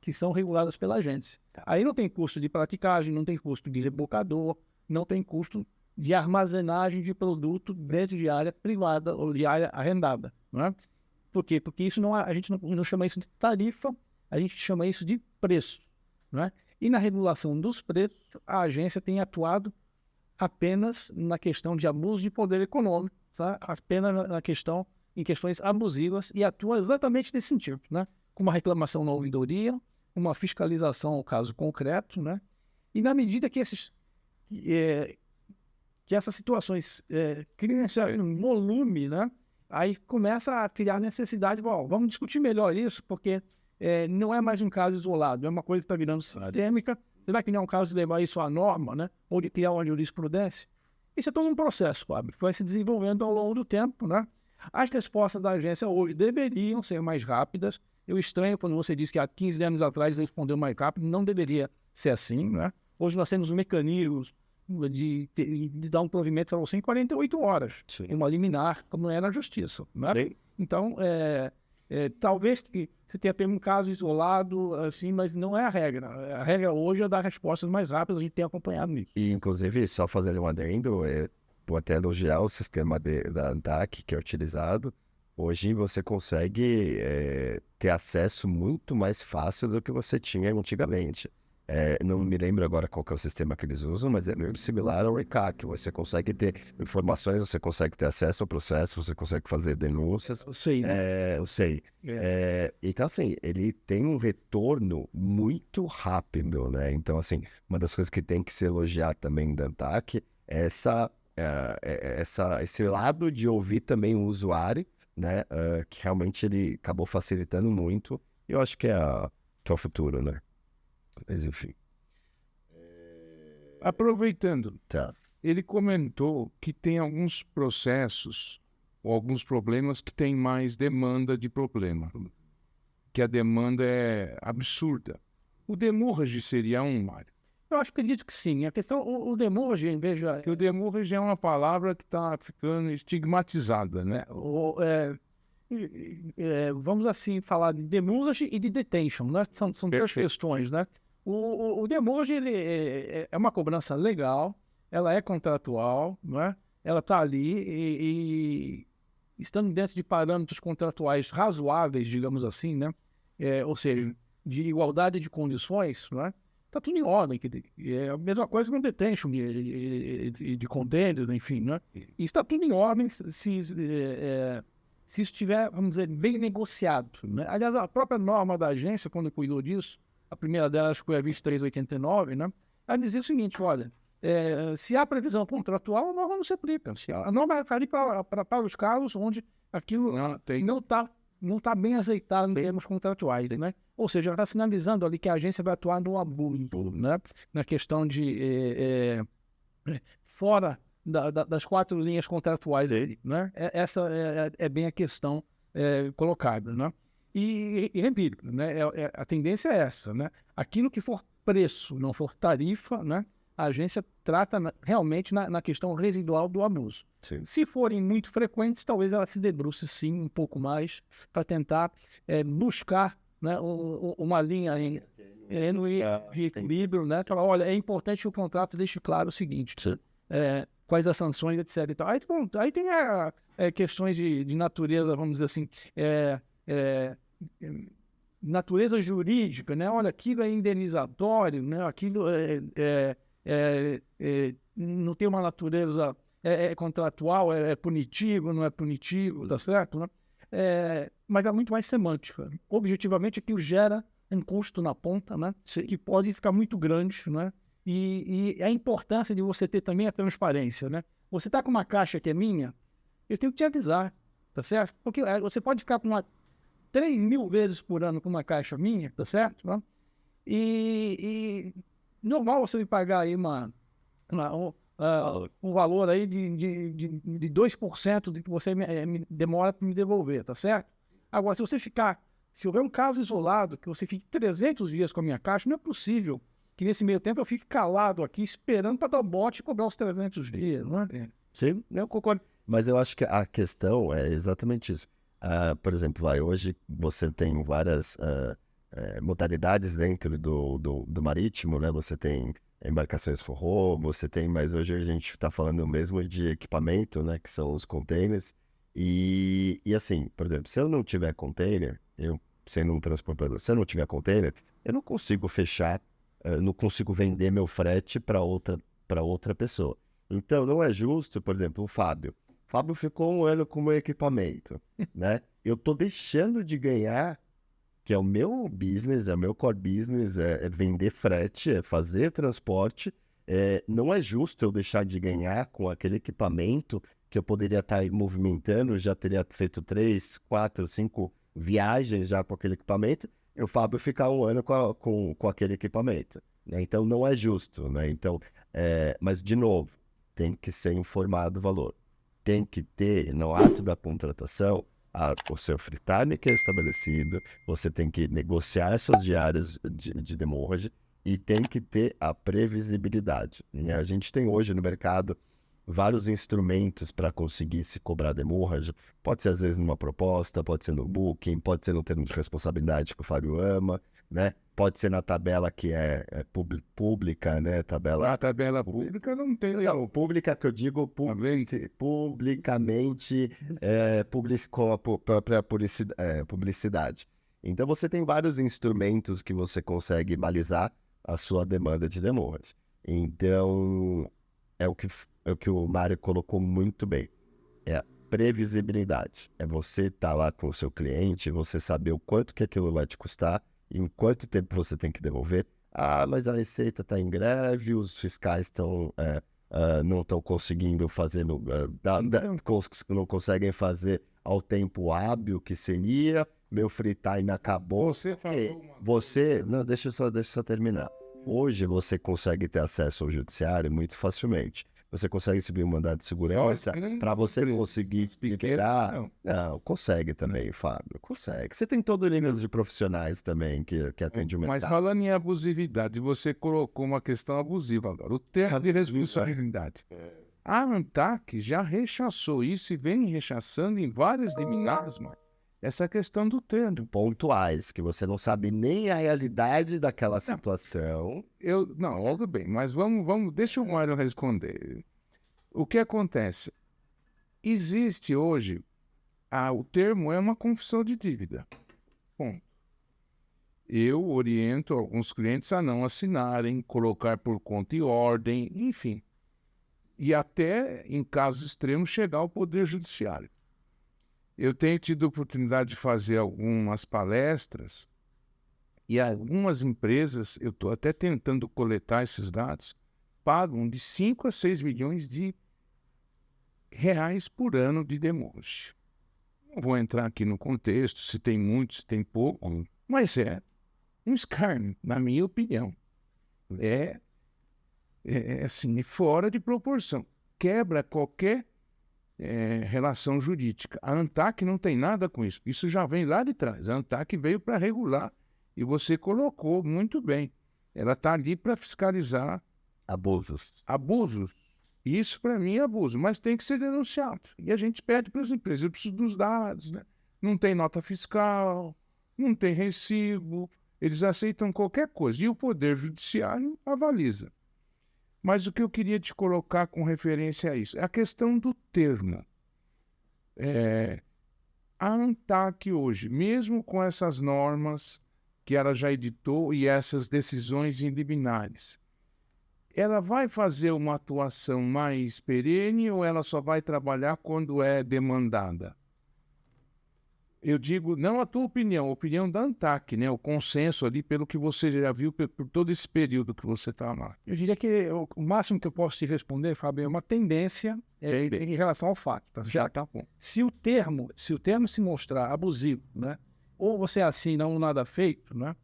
Que são reguladas pela agência. Aí não tem custo de praticagem, não tem custo de rebocador, não tem custo de armazenagem de produto dentro de área privada ou de área arrendada, né? Por quê? Porque isso a gente não chama isso de tarifa, a gente chama isso de preço, né? E na regulação dos preços, a agência tem atuado apenas na questão de abuso de poder econômico, tá? Apenas em questões abusivas, e atua exatamente nesse sentido, né? Com uma reclamação na ouvidoria, uma fiscalização ao caso concreto, né? E na medida que essas situações criam um volume, né? Aí começa a criar necessidade, vamos discutir melhor isso, porque não é mais um caso isolado, é uma coisa que está virando sistêmica. Será que não é um caso de levar isso à norma, né? Ou de criar uma jurisprudência? Isso é todo um processo, Fábio, que vai se desenvolvendo ao longo do tempo, né? As respostas da agência hoje deveriam ser mais rápidas. Eu estranho quando você disse que há 15 anos atrás respondeu mais rápido, não deveria ser assim, né? Hoje nós temos mecanismos de dar um provimento para você em 48 horas, uma liminar, como é na justiça, né? Então, talvez que você tenha pego um caso isolado, assim, mas não é a regra. A regra hoje é dar respostas mais rápidas, a gente tem acompanhado isso. E, inclusive, só fazer um adendo, vou até elogiar o sistema da ANTAC que é utilizado. Hoje você consegue ter acesso muito mais fácil do que você tinha antigamente. Não me lembro agora qual que é o sistema que eles usam, mas é meio similar ao ECAC. Você consegue ter informações, você consegue ter acesso ao processo, você consegue fazer denúncias. Eu sei, né? Eu sei. Então, assim, ele tem um retorno muito rápido, né? Então, assim, uma das coisas que tem que se elogiar também da ANTAC é esse lado de ouvir também o usuário, né? Que realmente ele acabou facilitando muito. E eu acho que é o futuro, né? Mas, enfim. Aproveitando, Tá. ele comentou que tem alguns processos ou alguns problemas que têm mais demanda de problema, que a demanda é absurda. O demurrage seria um, Mário? Eu acredito que sim. A questão, o demurrage, veja, Que o demurrage é uma palavra que está ficando estigmatizada, né? vamos assim falar de demurrage e de detention, né? São duas Perfeito. questões, né? O demurrage ele é uma cobrança legal, ela é contratual, né? Ela está ali e estando dentro de parâmetros contratuais razoáveis, digamos assim, né? Ou seja, de igualdade de condições, né? Está tudo em ordem. É a mesma coisa com detention de contêineres, enfim, né? E está tudo em ordem se isso estiver, vamos dizer, bem negociado, né? Aliás, a própria norma da agência, quando cuidou disso, a primeira delas foi a 2389, né? Ela dizia o seguinte, olha, se há previsão contratual, a norma não se aplica. A norma é ali para os casos onde aquilo não está bem azeitado em termos contratuais, né? Ou seja, ela está sinalizando ali que a agência vai atuar no abuso, né? Na questão de fora das 4 linhas contratuais dele, né? Essa é bem a questão colocada, né? E repito, né? A tendência é essa, né? Aquilo que for preço, não for tarifa, né? A agência trata realmente na questão residual do abuso. Sim. Se forem muito frequentes, talvez ela se debruce sim um pouco mais para tentar buscar, né, uma linha de equilíbrio, né? Então, olha, é importante que o contrato deixe claro o seguinte, quais as sanções, etc. E tal. Aí tem questões de natureza, vamos dizer assim, natureza jurídica, né? Olha, aquilo é indenizatório, né? Aquilo não tem uma natureza contratual, é punitivo, não é punitivo, tá certo? Né? Mas é muito mais semântica. Objetivamente, aquilo gera um custo na ponta, né? Que pode ficar muito grande, né? E a importância de você ter também a transparência, né? Você está com uma caixa que é minha, eu tenho que te avisar, tá certo? Porque você pode ficar com 3.000 vezes por ano com uma caixa minha, tá certo? Né? E normal você me pagar aí um valor aí de 2% do que você me demora para me devolver, tá certo? Agora, se houver um caso isolado, que você fique 300 dias com a minha caixa, não é possível que nesse meio tempo eu fique calado aqui, esperando para dar o bote e cobrar os 300 dias, não é? Sim, eu concordo. Mas eu acho que a questão é exatamente isso. Por exemplo, hoje você tem várias modalidades dentro do marítimo, né? Você tem embarcações forró, você tem, mas hoje a gente está falando mesmo de equipamento, né? Que são os containers. E assim, por exemplo, se eu não tiver container, eu sendo um transportador, se eu não tiver container, eu não consigo fechar, não consigo vender meu frete para outra pessoa. Então, não é justo, por exemplo, o Fábio. O Fábio ficou 1 ano com o meu equipamento, né? Eu tô deixando de ganhar, que é o meu business, é o meu core business, é vender frete, é fazer transporte. Não é justo eu deixar de ganhar com aquele equipamento que eu poderia estar movimentando, já teria feito 3, 4, 5 viagens já com aquele equipamento, e o Fábio ficar 1 ano com aquele equipamento, né? Então, não é justo, né? Então, mas, de novo, tem que ser informado do valor. Tem que ter, no ato da contratação, o seu free time que é estabelecido, você tem que negociar suas diárias de demurrage e tem que ter a previsibilidade. E a gente tem hoje no mercado vários instrumentos para conseguir se cobrar demurrage. Pode ser, às vezes, numa proposta, pode ser no booking, pode ser no termo de responsabilidade que o Fábio ama, né? Pode ser na tabela que é pública, né? A tabela pública não tem. Não, pública que eu digo publicamente, com a própria publicidade. Então, você tem vários instrumentos que você consegue balizar a sua demanda de demurrage. Então, é o que o Mário colocou muito bem. É a previsibilidade. É você estar lá com o seu cliente, você saber o quanto que aquilo vai te custar, em quanto tempo você tem que devolver. Ah, mas a Receita está em greve, os fiscais não estão conseguindo fazer, não conseguem fazer ao tempo hábil que seria, meu free time acabou. Você falou Não, deixa eu só terminar. Hoje você consegue ter acesso ao judiciário muito facilmente. Você consegue subir um mandado de segurança para você conseguir liberar. Não, consegue também, Fábio. Consegue. Você tem todo o nível de profissionais também que atendem o mercado. Mas falando em abusividade, você colocou uma questão abusiva agora. O termo de responsabilidade. A ANTAC já rechaçou isso e vem rechaçando em várias liminares, mano. Essa questão do termo. Pontuais, que você não sabe nem a realidade daquela situação. Não, tudo bem, mas vamos, deixa o Mário responder. O que acontece? Existe hoje, o termo é uma confissão de dívida. Bom, eu oriento alguns clientes a não assinarem, colocar por conta e ordem, enfim. E até, em casos extremos, chegar ao Poder Judiciário. Eu tenho tido a oportunidade de fazer algumas palestras e algumas empresas, eu estou até tentando coletar esses dados, pagam de 5 a 6 milhões de reais por ano de demurrage. Não vou entrar aqui no contexto, se tem muito, se tem pouco, mas é um escárnio, na minha opinião. Assim, fora de proporção. Quebra qualquer relação jurídica. A ANTAC não tem nada com isso. Isso já vem lá de trás. A ANTAC veio para regular e você colocou muito bem. Ela está ali para fiscalizar abusos. Isso, para mim, é abuso, mas tem que ser denunciado. E a gente pede para as empresas, eu preciso dos dados, né? Não tem nota fiscal, não tem recibo, eles aceitam qualquer coisa. E o Poder Judiciário avaliza. Mas o que eu queria te colocar com referência a isso é a questão do termo. A ANTAC hoje, mesmo com essas normas que ela já editou e essas decisões em liminares, ela vai fazer uma atuação mais perene ou ela só vai trabalhar quando é demandada? Eu digo, não a tua opinião, a opinião da ANTAC, né? O consenso ali, pelo que você já viu por todo esse período que você está lá. Eu diria que o máximo que eu posso te responder, Fábio, é uma tendência em relação ao fato. Já tá bom. Se o termo se mostrar abusivo, né? Ou você assina um nada feito, né?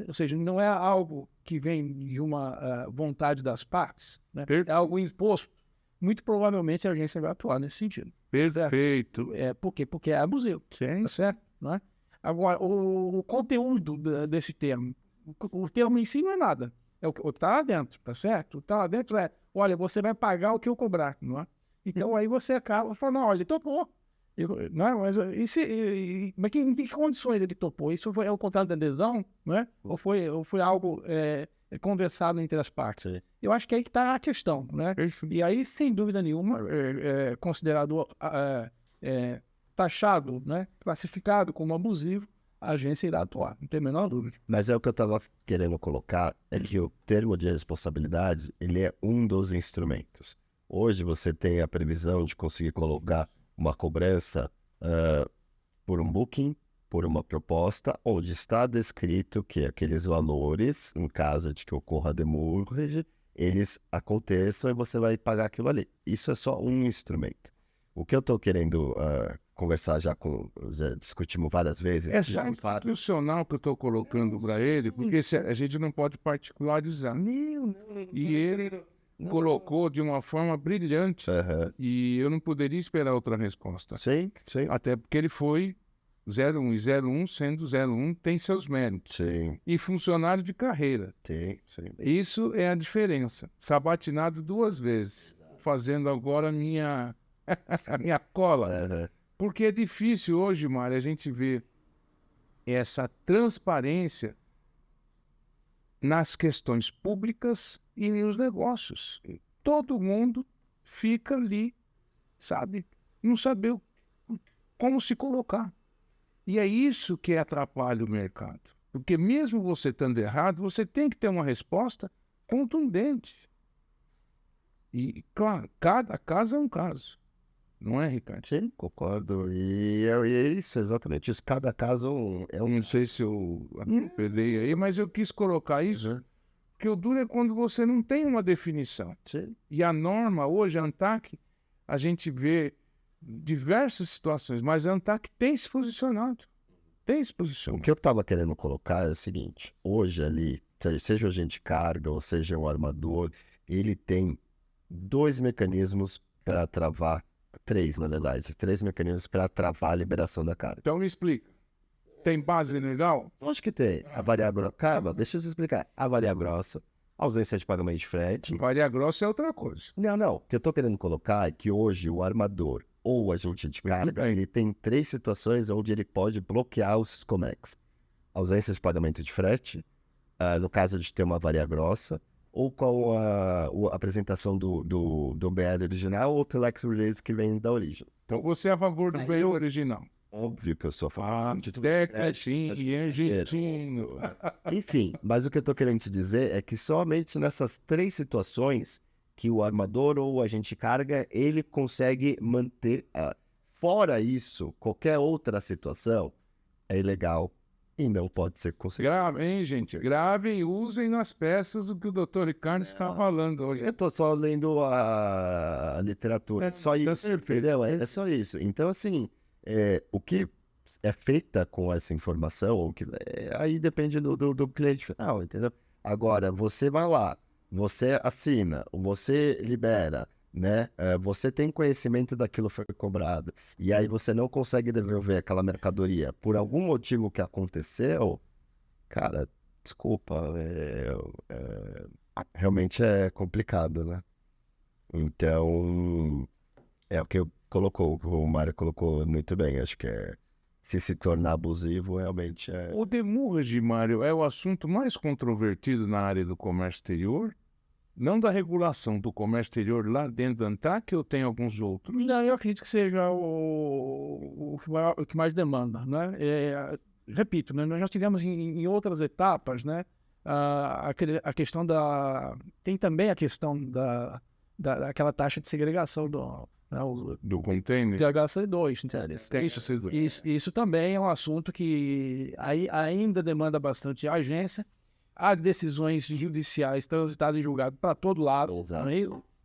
Ou seja, não é algo que vem de uma vontade das partes, né? É algo imposto. Muito provavelmente a agência vai atuar nesse sentido. Perfeito. Por quê? Porque é abusivo. Tá certo? Não é? Agora, o conteúdo desse termo, o termo em si não é nada. É o que está lá dentro, tá certo? Está lá dentro olha, você vai pagar o que eu cobrar, não é? Então aí você acaba falando, não, olha, ele topou. Não é? Mas em que condições ele topou? Isso é o contrato de adesão, não é? Ou foi algo conversado entre as partes? Eu acho que aí que está a questão, né? E aí, sem dúvida nenhuma, considerado taxado, né? Classificado como abusivo, a agência irá atuar, não tem a menor dúvida. Mas o que eu estava querendo colocar é que o termo de responsabilidade, ele é um dos instrumentos. Hoje você tem a previsão de conseguir colocar uma cobrança por um booking, por uma proposta, onde está descrito que aqueles valores, em caso de que ocorra demurrage, eles aconteçam e você vai pagar aquilo ali. Isso é só um instrumento. O que eu estou querendo conversar já discutimos várias vezes. É já institucional que eu estou colocando para ele, porque a gente não pode particularizar. Não. E ele... colocou de uma forma brilhante Aham. e eu não poderia esperar outra resposta. Sim, sim. Até porque ele foi 01 e 01, sendo 01 tem seus méritos. Sim, E funcionário de carreira. sim, sim. Isso é a diferença. Sabatinado 2 vezes, fazendo agora a minha cola. Aham. Porque é difícil hoje, Mário, a gente ver essa transparência nas questões públicas e nos negócios. Todo mundo fica ali, sabe? Não saber como se colocar. E é isso que atrapalha o mercado. Porque mesmo você estando errado, você tem que ter uma resposta contundente. E, claro, cada caso é um caso. Não é, Ricardo? Sim, concordo. E é isso, exatamente isso. Cada caso é Eu um. não sei se eu atropelei aí, mas eu quis colocar isso, Uhum. porque o duro é quando você não tem uma definição. Sim. E a norma, hoje, a ANTAC, a gente vê diversas situações, mas a ANTAC tem se posicionado. Tem se O posicionado. que eu estava querendo colocar é o seguinte: hoje ali, seja o agente de carga ou seja o armador, ele tem 2 mecanismos para travar, 3 na verdade, 3 mecanismos para travar a liberação da carga. Então me explica. Tem base legal? Lógico que tem. A variável. Calma, deixa eu te explicar. A variável grossa, ausência de pagamento de frete. Varia grossa é outra coisa. Não. O que eu estou querendo colocar é que hoje o armador ou o agente de carga, bem. ele tem 3 situações onde ele pode bloquear os Siscomex. Ausência de pagamento de frete, no caso de ter uma varia grossa, ou com a apresentação do BL original ou Telex Release que vem da origem. Então você é a favor do bem original. Óbvio que eu sou a favor de tudo. Decretinho e argentino. Enfim, mas o que eu tô querendo te dizer é que somente nessas 3 situações que o armador ou o agente de carga, ele consegue manter. Fora isso, qualquer outra situação é ilegal e não pode ser conseguido. Gravem, hein, gente? Gravem e usem nas peças o que o Dr. Ricardo está falando hoje. Eu tô só lendo a literatura, é só isso, perfeito. entendeu? É só isso. Então, assim, o que é feita com essa informação, aí depende do cliente final, entendeu? Agora, você vai lá, você assina, você libera, né? Você tem conhecimento daquilo que foi cobrado, e aí você não consegue devolver aquela mercadoria por algum motivo que aconteceu, cara, desculpa, realmente é complicado, né? Então, é o que o Mário colocou muito bem. Acho que se tornar abusivo, realmente é. O demurrage, Mário, é o assunto mais controvertido na área do comércio exterior? Não da regulação do comércio exterior lá dentro da ANTAC ou tem alguns outros? Não, eu acredito que seja o que mais demanda, né? Repito, né? Nós já tivemos em outras etapas, né? A questão tem também a questão daquela taxa de segregação Do container? THC2. Isso também é um assunto que ainda demanda bastante agência. Há decisões judiciais transitadas em julgado para todo lado. Exato.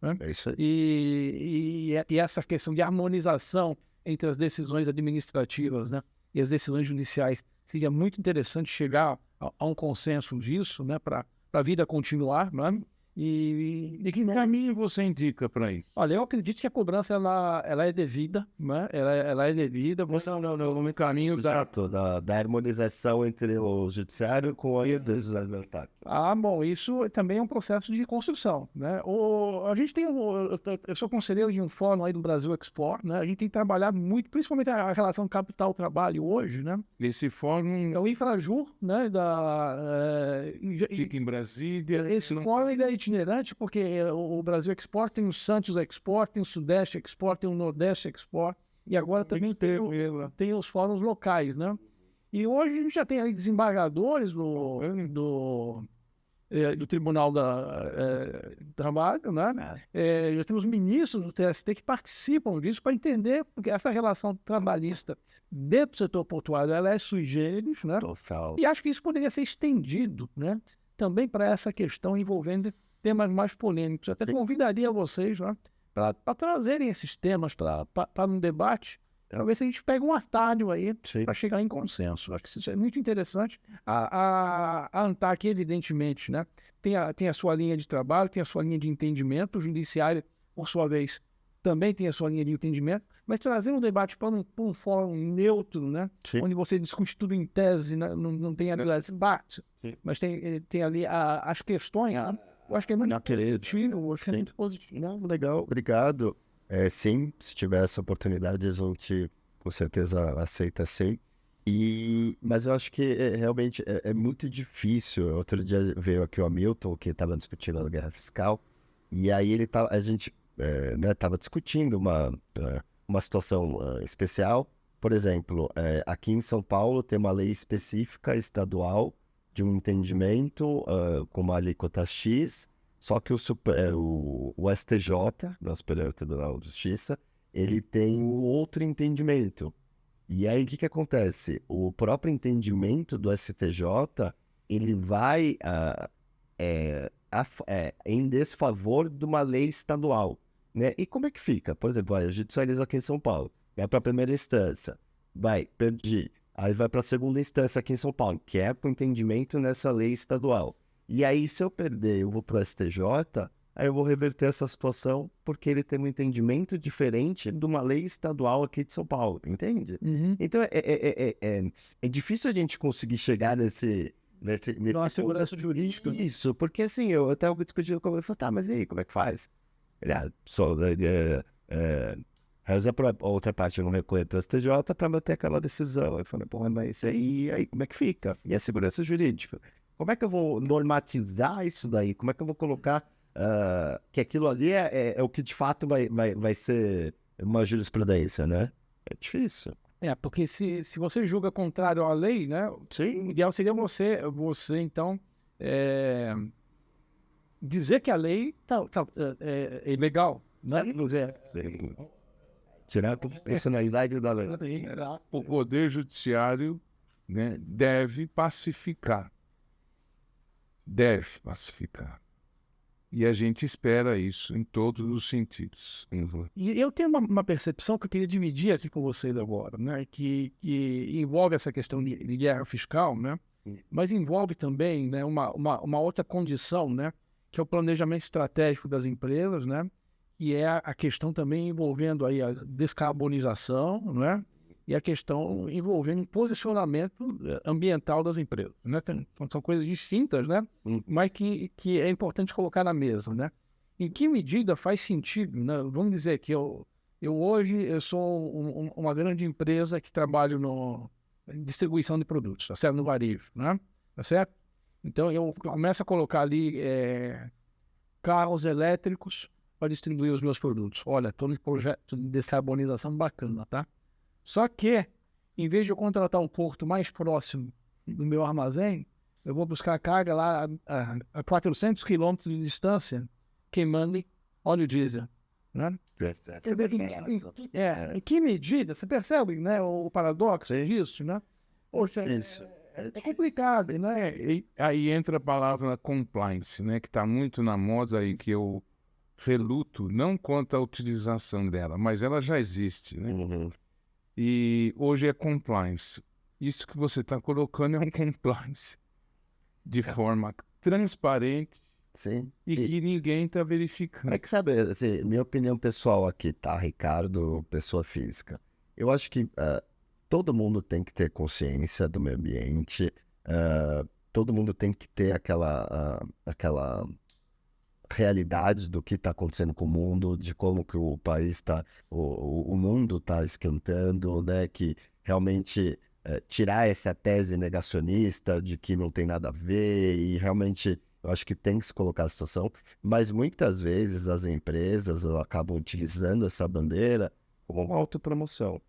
Né? É isso aí. E essa questão de harmonização entre as decisões administrativas, né, e as decisões judiciais, seria muito interessante chegar a um consenso disso, né, para a vida continuar. Né? E que caminho você indica para isso? Olha, eu acredito que a cobrança ela é devida, né? Ela é devida. Não, no caminho da harmonização entre o judiciário com a decisão da ANTAC. Bom, isso também é um processo de construção, né? A gente tem, eu sou conselheiro de um fórum aí do Brasil Export, né? A gente tem trabalhado muito, principalmente a relação capital-trabalho hoje, né? Esse fórum é o Infrajur, né? fica em Brasília. Esse fórum ele é itinerante porque o Brasil Export tem o Santos Export, tem o Sudeste Export, tem o Nordeste Export e agora também tem os fóruns locais, né? E hoje a gente já tem aí desembargadores do Tribunal do Trabalho, né? Já temos ministros do TST que participam disso para entender porque essa relação trabalhista dentro do setor portuário ela é sui generis, né? Total. E acho que isso poderia ser estendido, né? Também para essa questão envolvendo temas mais polêmicos. Até convidaria vocês, né, para trazerem esses temas para um debate Quero ver se a gente pega um atalho aí Sim. para chegar em consenso. Acho que isso é muito interessante. A ANTAC, evidentemente, né, tem a sua linha de trabalho, tem a sua linha de entendimento. O judiciário, por sua vez, também tem a sua linha de entendimento, mas trazer um debate para um fórum neutro, né, Sim. onde você discute tudo em tese, né, não tem ali debate, mas tem ali as questões. Eu acho que é muito positivo. Eu acho que é muito positivo. Não, legal, obrigado. Sim, se tiver essa oportunidade, a gente com certeza aceita sim. Mas eu acho que realmente é muito difícil. Outro dia veio aqui o Hamilton, que estava discutindo a guerra fiscal, e aí a gente estava discutindo uma situação especial. Por exemplo, aqui em São Paulo tem uma lei específica estadual de um entendimento com uma alíquota X. Só que o STJ, nosso Superior Tribunal de Justiça, ele tem um outro entendimento. E aí, o que acontece? O próprio entendimento do STJ, ele vai em desfavor de uma lei estadual, né? E como é que fica? Por exemplo, eu judicializo aqui em São Paulo, vai para a primeira instância, perdi. Aí vai para a segunda instância aqui em São Paulo, que é com entendimento nessa lei estadual. E aí, se eu perder, eu vou para o STJ, aí eu vou reverter essa situação porque ele tem um entendimento diferente de uma lei estadual aqui de São Paulo, entende? Então, é difícil a gente conseguir chegar nesse Uma segurança jurídica. Isso, porque assim, eu até discutindo com ele, falei, tá, mas e aí, como é que faz? Ele, reza para a outra parte não recorrer para o STJ para manter aquela decisão. Eu falei, porra, mas isso aí, como é que fica? E a segurança jurídica? Como é que eu vou normatizar isso daí? Como é que eu vou colocar que aquilo ali é o que de fato vai ser uma jurisprudência, né? É difícil. Porque se você julga contrário à lei, né? Sim. O ideal seria você então, dizer que a lei é ilegal, né? Sim. Tirar a personalidade da lei. O Poder Judiciário, né, deve pacificar. Deve pacificar. E a gente espera isso em todos os sentidos. E eu tenho uma percepção que eu queria dividir aqui com vocês agora, né? Que envolve essa questão de guerra fiscal, né? Mas envolve também, né, uma outra condição, né? Que é o planejamento estratégico das empresas, né? E é a questão também envolvendo aí a descarbonização, né? E a questão envolvendo o posicionamento ambiental das empresas, né? São coisas distintas, né? Mas que é importante colocar na mesa, né? Em que medida faz sentido, né? Vamos dizer que eu hoje sou uma grande empresa que trabalho em distribuição de produtos, tá certo? No varejo, né? Tá certo? Então eu começo a colocar ali carros elétricos para distribuir os meus produtos. Olha, estou num projeto de descarbonização bacana, tá? Só que, em vez de eu contratar um porto mais próximo do meu armazém, eu vou buscar a carga lá a 400 quilômetros de distância, queimando óleo diesel, né? Em que medida? Você percebe, né, o paradoxo disso, né? Poxa, é complicado, né? E aí entra a palavra compliance, né, que está muito na moda e que eu reluto, não quanto à utilização dela, mas ela já existe, né? E hoje é compliance. Isso que você está colocando é um compliance de forma transparente. Sim. E que ninguém está verificando. É que sabe, assim, minha opinião pessoal aqui, tá, Ricardo, pessoa física. Eu acho que todo mundo tem que ter consciência do meio ambiente, todo mundo tem que ter aquela realidade do que está acontecendo com o mundo, de como que o país está, o mundo está esquentando, né? Que realmente tirar essa tese negacionista de que não tem nada a ver e realmente eu acho que tem que se colocar a situação, mas muitas vezes as empresas elas acabam utilizando essa bandeira como uma autopromoção.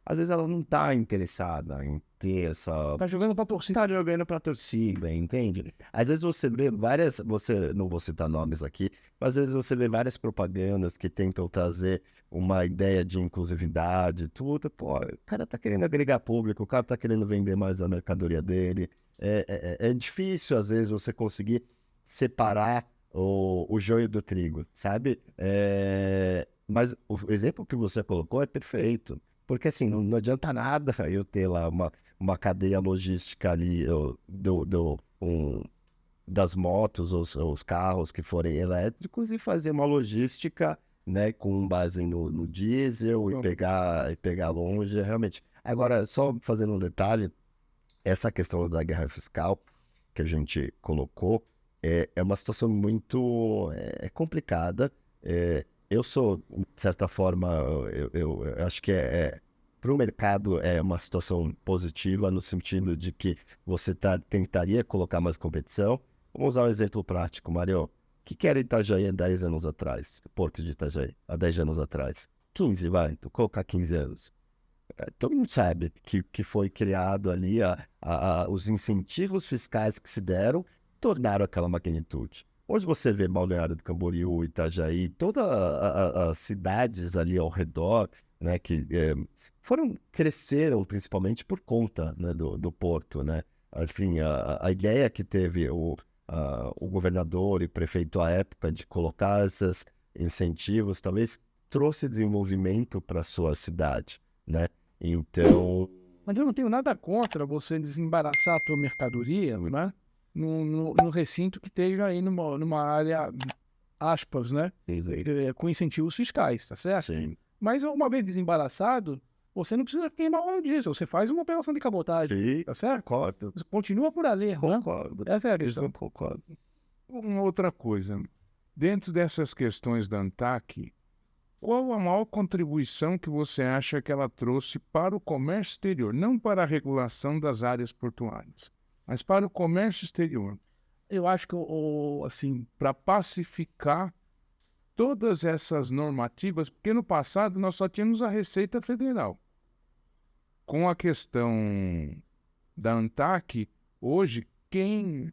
Às vezes ela não está interessada em ter essa... Tá jogando pra torcida. Tá jogando pra torcida, entende? Às vezes você vê não vou citar nomes aqui, mas às vezes você vê várias propagandas que tentam trazer uma ideia de inclusividade, tudo. Pô, o cara tá querendo agregar público, o cara tá querendo vender mais a mercadoria dele. É difícil, às vezes, você conseguir separar o joio do trigo, sabe? Mas o exemplo que você colocou é perfeito. Porque assim, não adianta nada eu ter lá uma cadeia logística ali das motos, os carros que forem elétricos e fazer uma logística, né, com base no diesel e pegar longe, realmente. Agora, só fazendo um detalhe, essa questão da guerra fiscal que a gente colocou é uma situação muito complicada. Eu sou, de certa forma, eu acho que para o mercado é uma situação positiva no sentido de que você tentaria colocar mais competição. Vamos usar um exemplo prático, Mário. O que era Itajaí há 10 anos atrás? O Porto de Itajaí, há 10 anos atrás. 15, vai, vou colocar 15 anos. Todo mundo sabe que foi criado ali os incentivos fiscais que se deram, tornaram aquela magnitude. Hoje você vê Balneário do Camboriú, Itajaí, todas as cidades ali ao redor, né, que cresceram principalmente por conta, né, do porto, né? Enfim, a ideia que teve o governador e prefeito à época de colocar esses incentivos, talvez trouxe desenvolvimento para a sua cidade, né? Então, Mas eu não tenho nada contra você desembaraçar a tua mercadoria, né? No recinto que esteja aí numa área, aspas, né? Com incentivos fiscais, tá certo? sim, Mas uma vez desembaraçado, você não precisa queimar o óleo diesel. Você faz uma operação de cabotagem, sim, tá certo? concordo, Você continua por ali, né? concordo, Essa é a questão. concordo. Uma outra coisa, dentro dessas questões da ANTAQ, qual a maior contribuição que você acha que ela trouxe para o comércio exterior? Não para a regulação das áreas portuárias, mas para o comércio exterior. Eu acho que, assim, Para pacificar todas essas normativas, porque no passado nós só tínhamos a Receita Federal. Com a questão da ANTAQ, hoje quem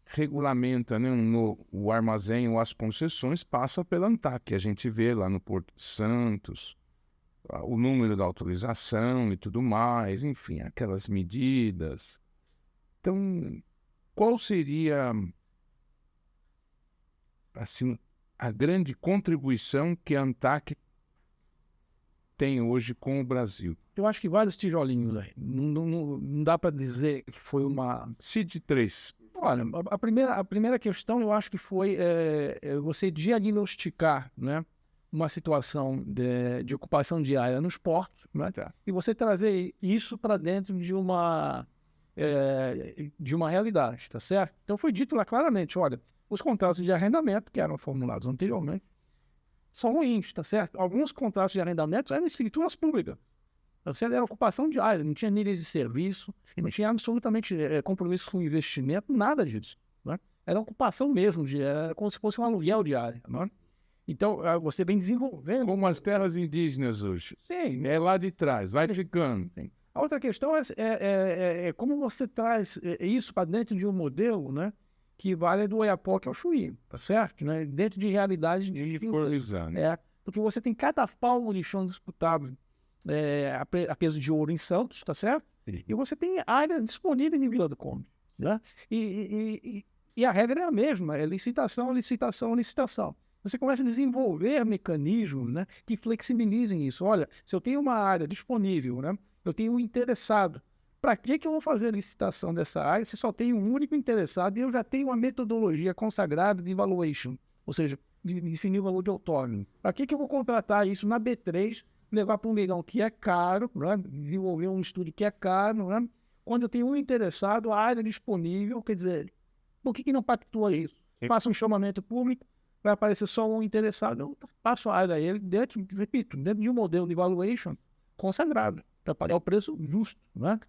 regulamenta, né, o armazém ou as concessões passa pela ANTAQ. A gente vê lá no Porto de Santos o número da autorização e tudo mais, enfim, aquelas medidas. Então, qual seria, assim, a grande contribuição que a ANTAQ tem hoje com o Brasil? eu acho que vários tijolinhos aí. Não dá para dizer que foi uma. Cite 3. Olha, a primeira questão eu acho que foi você diagnosticar, né, uma situação de ocupação de área nos portos, né, e você trazer isso para dentro de uma realidade, tá certo? Então foi dito lá claramente, olha, os contratos de arrendamento que eram formulados anteriormente são ruins, tá certo? Alguns contratos de arrendamento eram escrituras públicas. Você era ocupação de área, não tinha níveis de serviço, não tinha absolutamente compromisso com investimento, nada disso. Né? Era ocupação mesmo, era como se fosse um aluguel de área. Né? Então, você vem desenvolvendo. Como as terras indígenas hoje. Sim. É lá de trás, vai ficando. Sim. A outra questão é como você traz isso para dentro de um modelo, né, que vale do Oiapoque ao Chuí, tá certo? Né? Dentro de realidades distintas. Porque você tem cada palmo de chão disputado a peso de ouro em Santos, tá certo? Sim. E você tem áreas disponíveis em Vila do Conde, né? E a regra é a mesma, é licitação, licitação, licitação. Você começa a desenvolver mecanismos, né, que flexibilizem isso. Olha, se eu tenho uma área disponível, né, eu tenho um interessado, para que eu vou fazer a licitação dessa área se só tem um único interessado e eu já tenho uma metodologia consagrada de evaluation, ou seja, de definir o valor de outorga? Para que eu vou contratar isso na B3, levar para um leilão que é caro, né? Desenvolver um estudo que é caro, né? Quando eu tenho um interessado, a área disponível, quer dizer, por que não pactua isso? Faça um chamamento público, vai aparecer só um interessado, eu passo a área a ele, dentro de um modelo de evaluation consagrado, para pagar o preço justo, né?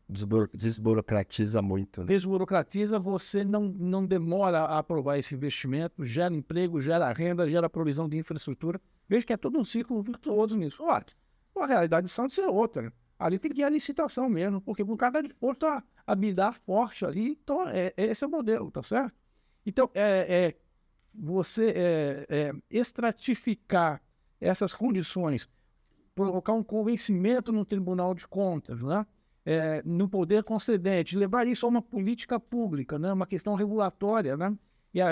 Desburocratiza muito, né? Desburocratiza, você não demora a aprovar esse investimento, gera emprego, gera renda, gera provisão de infraestrutura. Veja que é todo um ciclo virtuoso nisso. A realidade de Santos é outra. Ali tem que ir a licitação mesmo, porque o cara está disposto a bidar forte ali. Então, esse é o modelo, tá certo? Então, você estratificar essas condições, provocar um convencimento no Tribunal de Contas, né? No poder concedente, levar isso a uma política pública, né? Uma questão regulatória, né?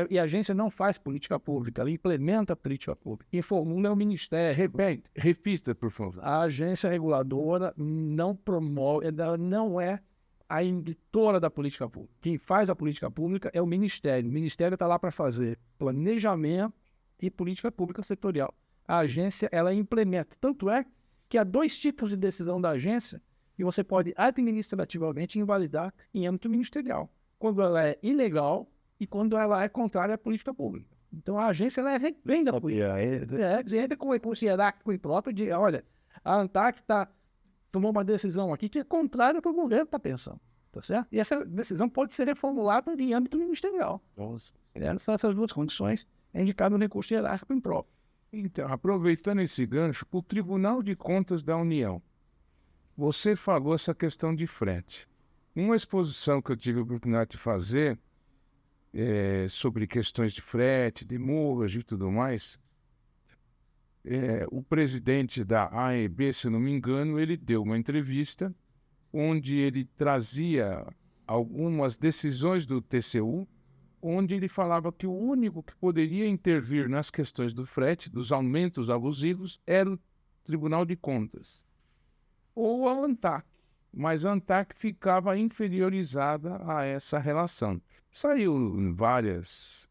E a agência não faz política pública, ela implementa a política pública. Quem formula é o Ministério. Repita, por favor. A agência reguladora não promove, ela não é a editora da política pública. Quem faz a política pública é o Ministério. O Ministério está lá para fazer planejamento e política pública setorial. A agência, ela implementa. Tanto é que há 2 tipos de decisão da agência que você pode administrativamente invalidar em âmbito ministerial. Quando ela é ilegal e quando ela é contrária à política pública. Então, a agência, ela vem da política. Entra com o recurso hierárquico e próprio de, olha, a ANTAC tomou uma decisão aqui que é contrária ao que o governo está pensando, tá certo? E essa decisão pode ser reformulada em âmbito ministerial. Essas 2 condições é indicado no recurso hierárquico impróprio. Então, aproveitando esse gancho, o Tribunal de Contas da União, você falou essa questão de frete. Uma exposição que eu tive a oportunidade de fazer sobre questões de frete, de multas e tudo mais, o presidente da AEB, se não me engano, ele deu uma entrevista onde ele trazia algumas decisões do TCU, onde ele falava que o único que poderia intervir nas questões do frete, dos aumentos abusivos, era o Tribunal de Contas, ou a ANTAC, mas a ANTAC ficava inferiorizada a essa relação. Saiu em várias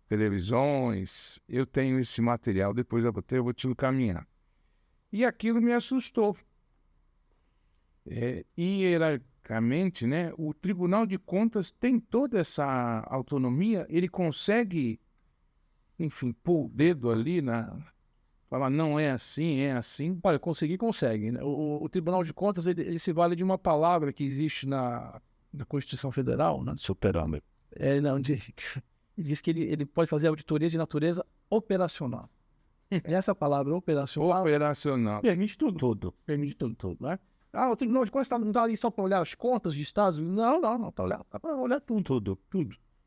televisões, eu tenho esse material, depois eu vou te encaminhar. E aquilo me assustou. Hierarquicamente, né, o Tribunal de Contas tem toda essa autonomia, ele consegue, enfim, pôr o dedo ali, falar não é assim, é assim. Olha, consegue. Né? O Tribunal de Contas, ele se vale de uma palavra que existe na Constituição Federal, né? Super-homem. Diz que ele pode fazer auditoria de natureza operacional. Essa palavra operacional permite tudo. Permite tudo, né? O Tribunal de Contas não está ali só para olhar as contas de estados? Não, para olhar tudo.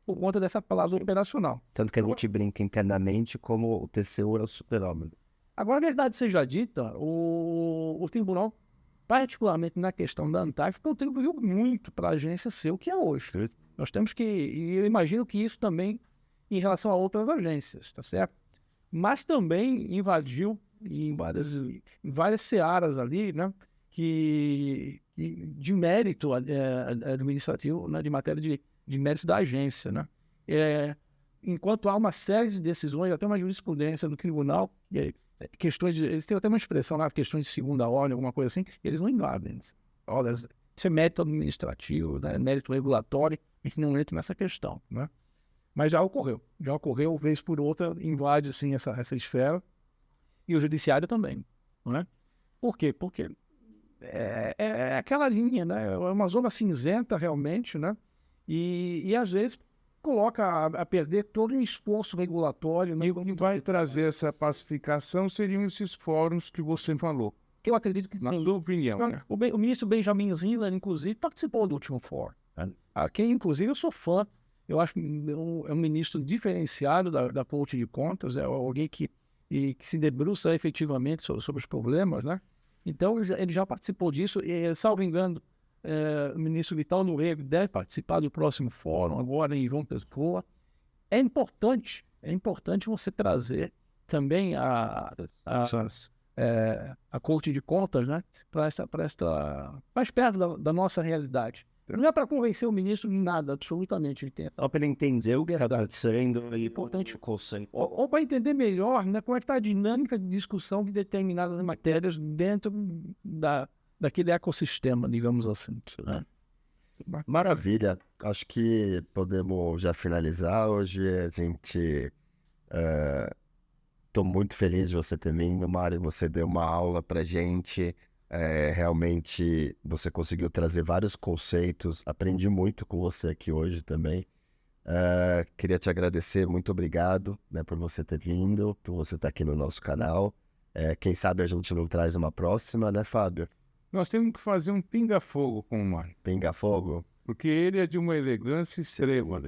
Por conta dessa palavra operacional. Tanto que a gente brinca internamente como o TCU é o super-homem. Agora, a verdade seja dita, o tribunal, particularmente na questão da ANTAC, contribuiu muito para a agência ser o que é hoje. Nós temos que, e eu imagino que isso também em relação a outras agências, tá certo? Mas também invadiu em várias searas ali, né? De mérito administrativo, né, de matéria de mérito da agência, né? Enquanto há uma série de decisões, até uma jurisprudência do tribunal, eles têm até uma expressão lá, questões de segunda ordem, alguma coisa assim, eles não invadem. Olha, isso é mérito administrativo, né, mérito regulatório, a gente não entra nessa questão, né? Mas já ocorreu, vez por outra, invade assim, essa esfera, e o judiciário também, não é? Por quê? Porque é aquela linha, né? É uma zona cinzenta realmente, né? E às vezes coloca a perder todo um esforço regulatório. E o que vai trazer essa pacificação seriam esses fóruns que você falou. Eu acredito que na sua opinião, né? O ministro Benjamin Ziller, inclusive, participou do último fórum. Quem, inclusive, eu sou fã. Eu acho que é um ministro diferenciado da Corte de Contas, é alguém que se debruça efetivamente sobre os problemas, né? Então, ele já participou disso, e, salvo engano, o ministro Vital Nogueira deve participar do próximo fórum, agora em João Pessoa. É importante você trazer também a Corte de Contas, né, mais perto da nossa realidade. Não é para convencer o ministro de nada, absolutamente. Só para ele entender o que está acontecendo e importante o conceito. Ou para entender melhor, né, como é que está a dinâmica de discussão de determinadas matérias dentro daquele ecossistema, digamos assim. Né? Maravilha. Acho que podemos já finalizar. Hoje a gente... Estou muito feliz de você ter vindo, Mário. Você deu uma aula para gente. Realmente você conseguiu trazer vários conceitos. Aprendi muito com você aqui hoje também. Queria te agradecer, muito obrigado, né, por você ter vindo, por você estar aqui no nosso canal. Quem sabe a gente não traz uma próxima, né, Fábio? Nós temos que fazer um pinga-fogo com o Mário. Pinga-fogo? Porque ele é de uma elegância extrema.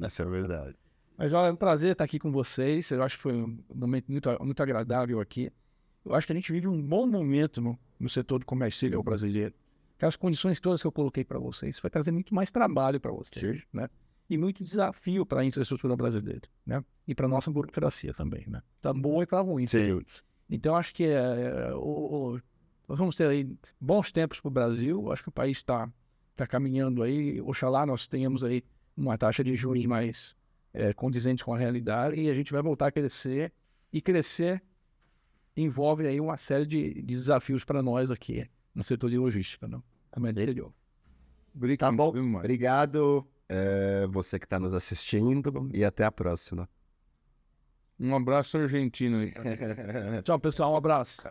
Essa é a verdade. Mas é um prazer estar aqui com vocês. Eu acho que foi um momento muito agradável aqui. Eu acho que a gente vive um bom momento no setor do comércio exterior brasileiro. Aquelas condições todas que eu coloquei para vocês vai trazer muito mais trabalho para vocês, né? e muito desafio para a infraestrutura brasileira, né? E para a nossa burocracia também, né? Tá bom e tá ruim. Sim. Então, acho que nós vamos ter aí bons tempos para o Brasil. Acho que o país está caminhando aí. Oxalá nós tenhamos aí uma taxa de juros mais condizente com a realidade e a gente vai voltar a crescer. E crescer envolve aí uma série de desafios para nós aqui no setor de logística, não? A maneira de Tá bom. Viu, Mário? Obrigado, você que está nos assistindo, e até a próxima. Um abraço argentino aí. Tchau, pessoal. Um abraço.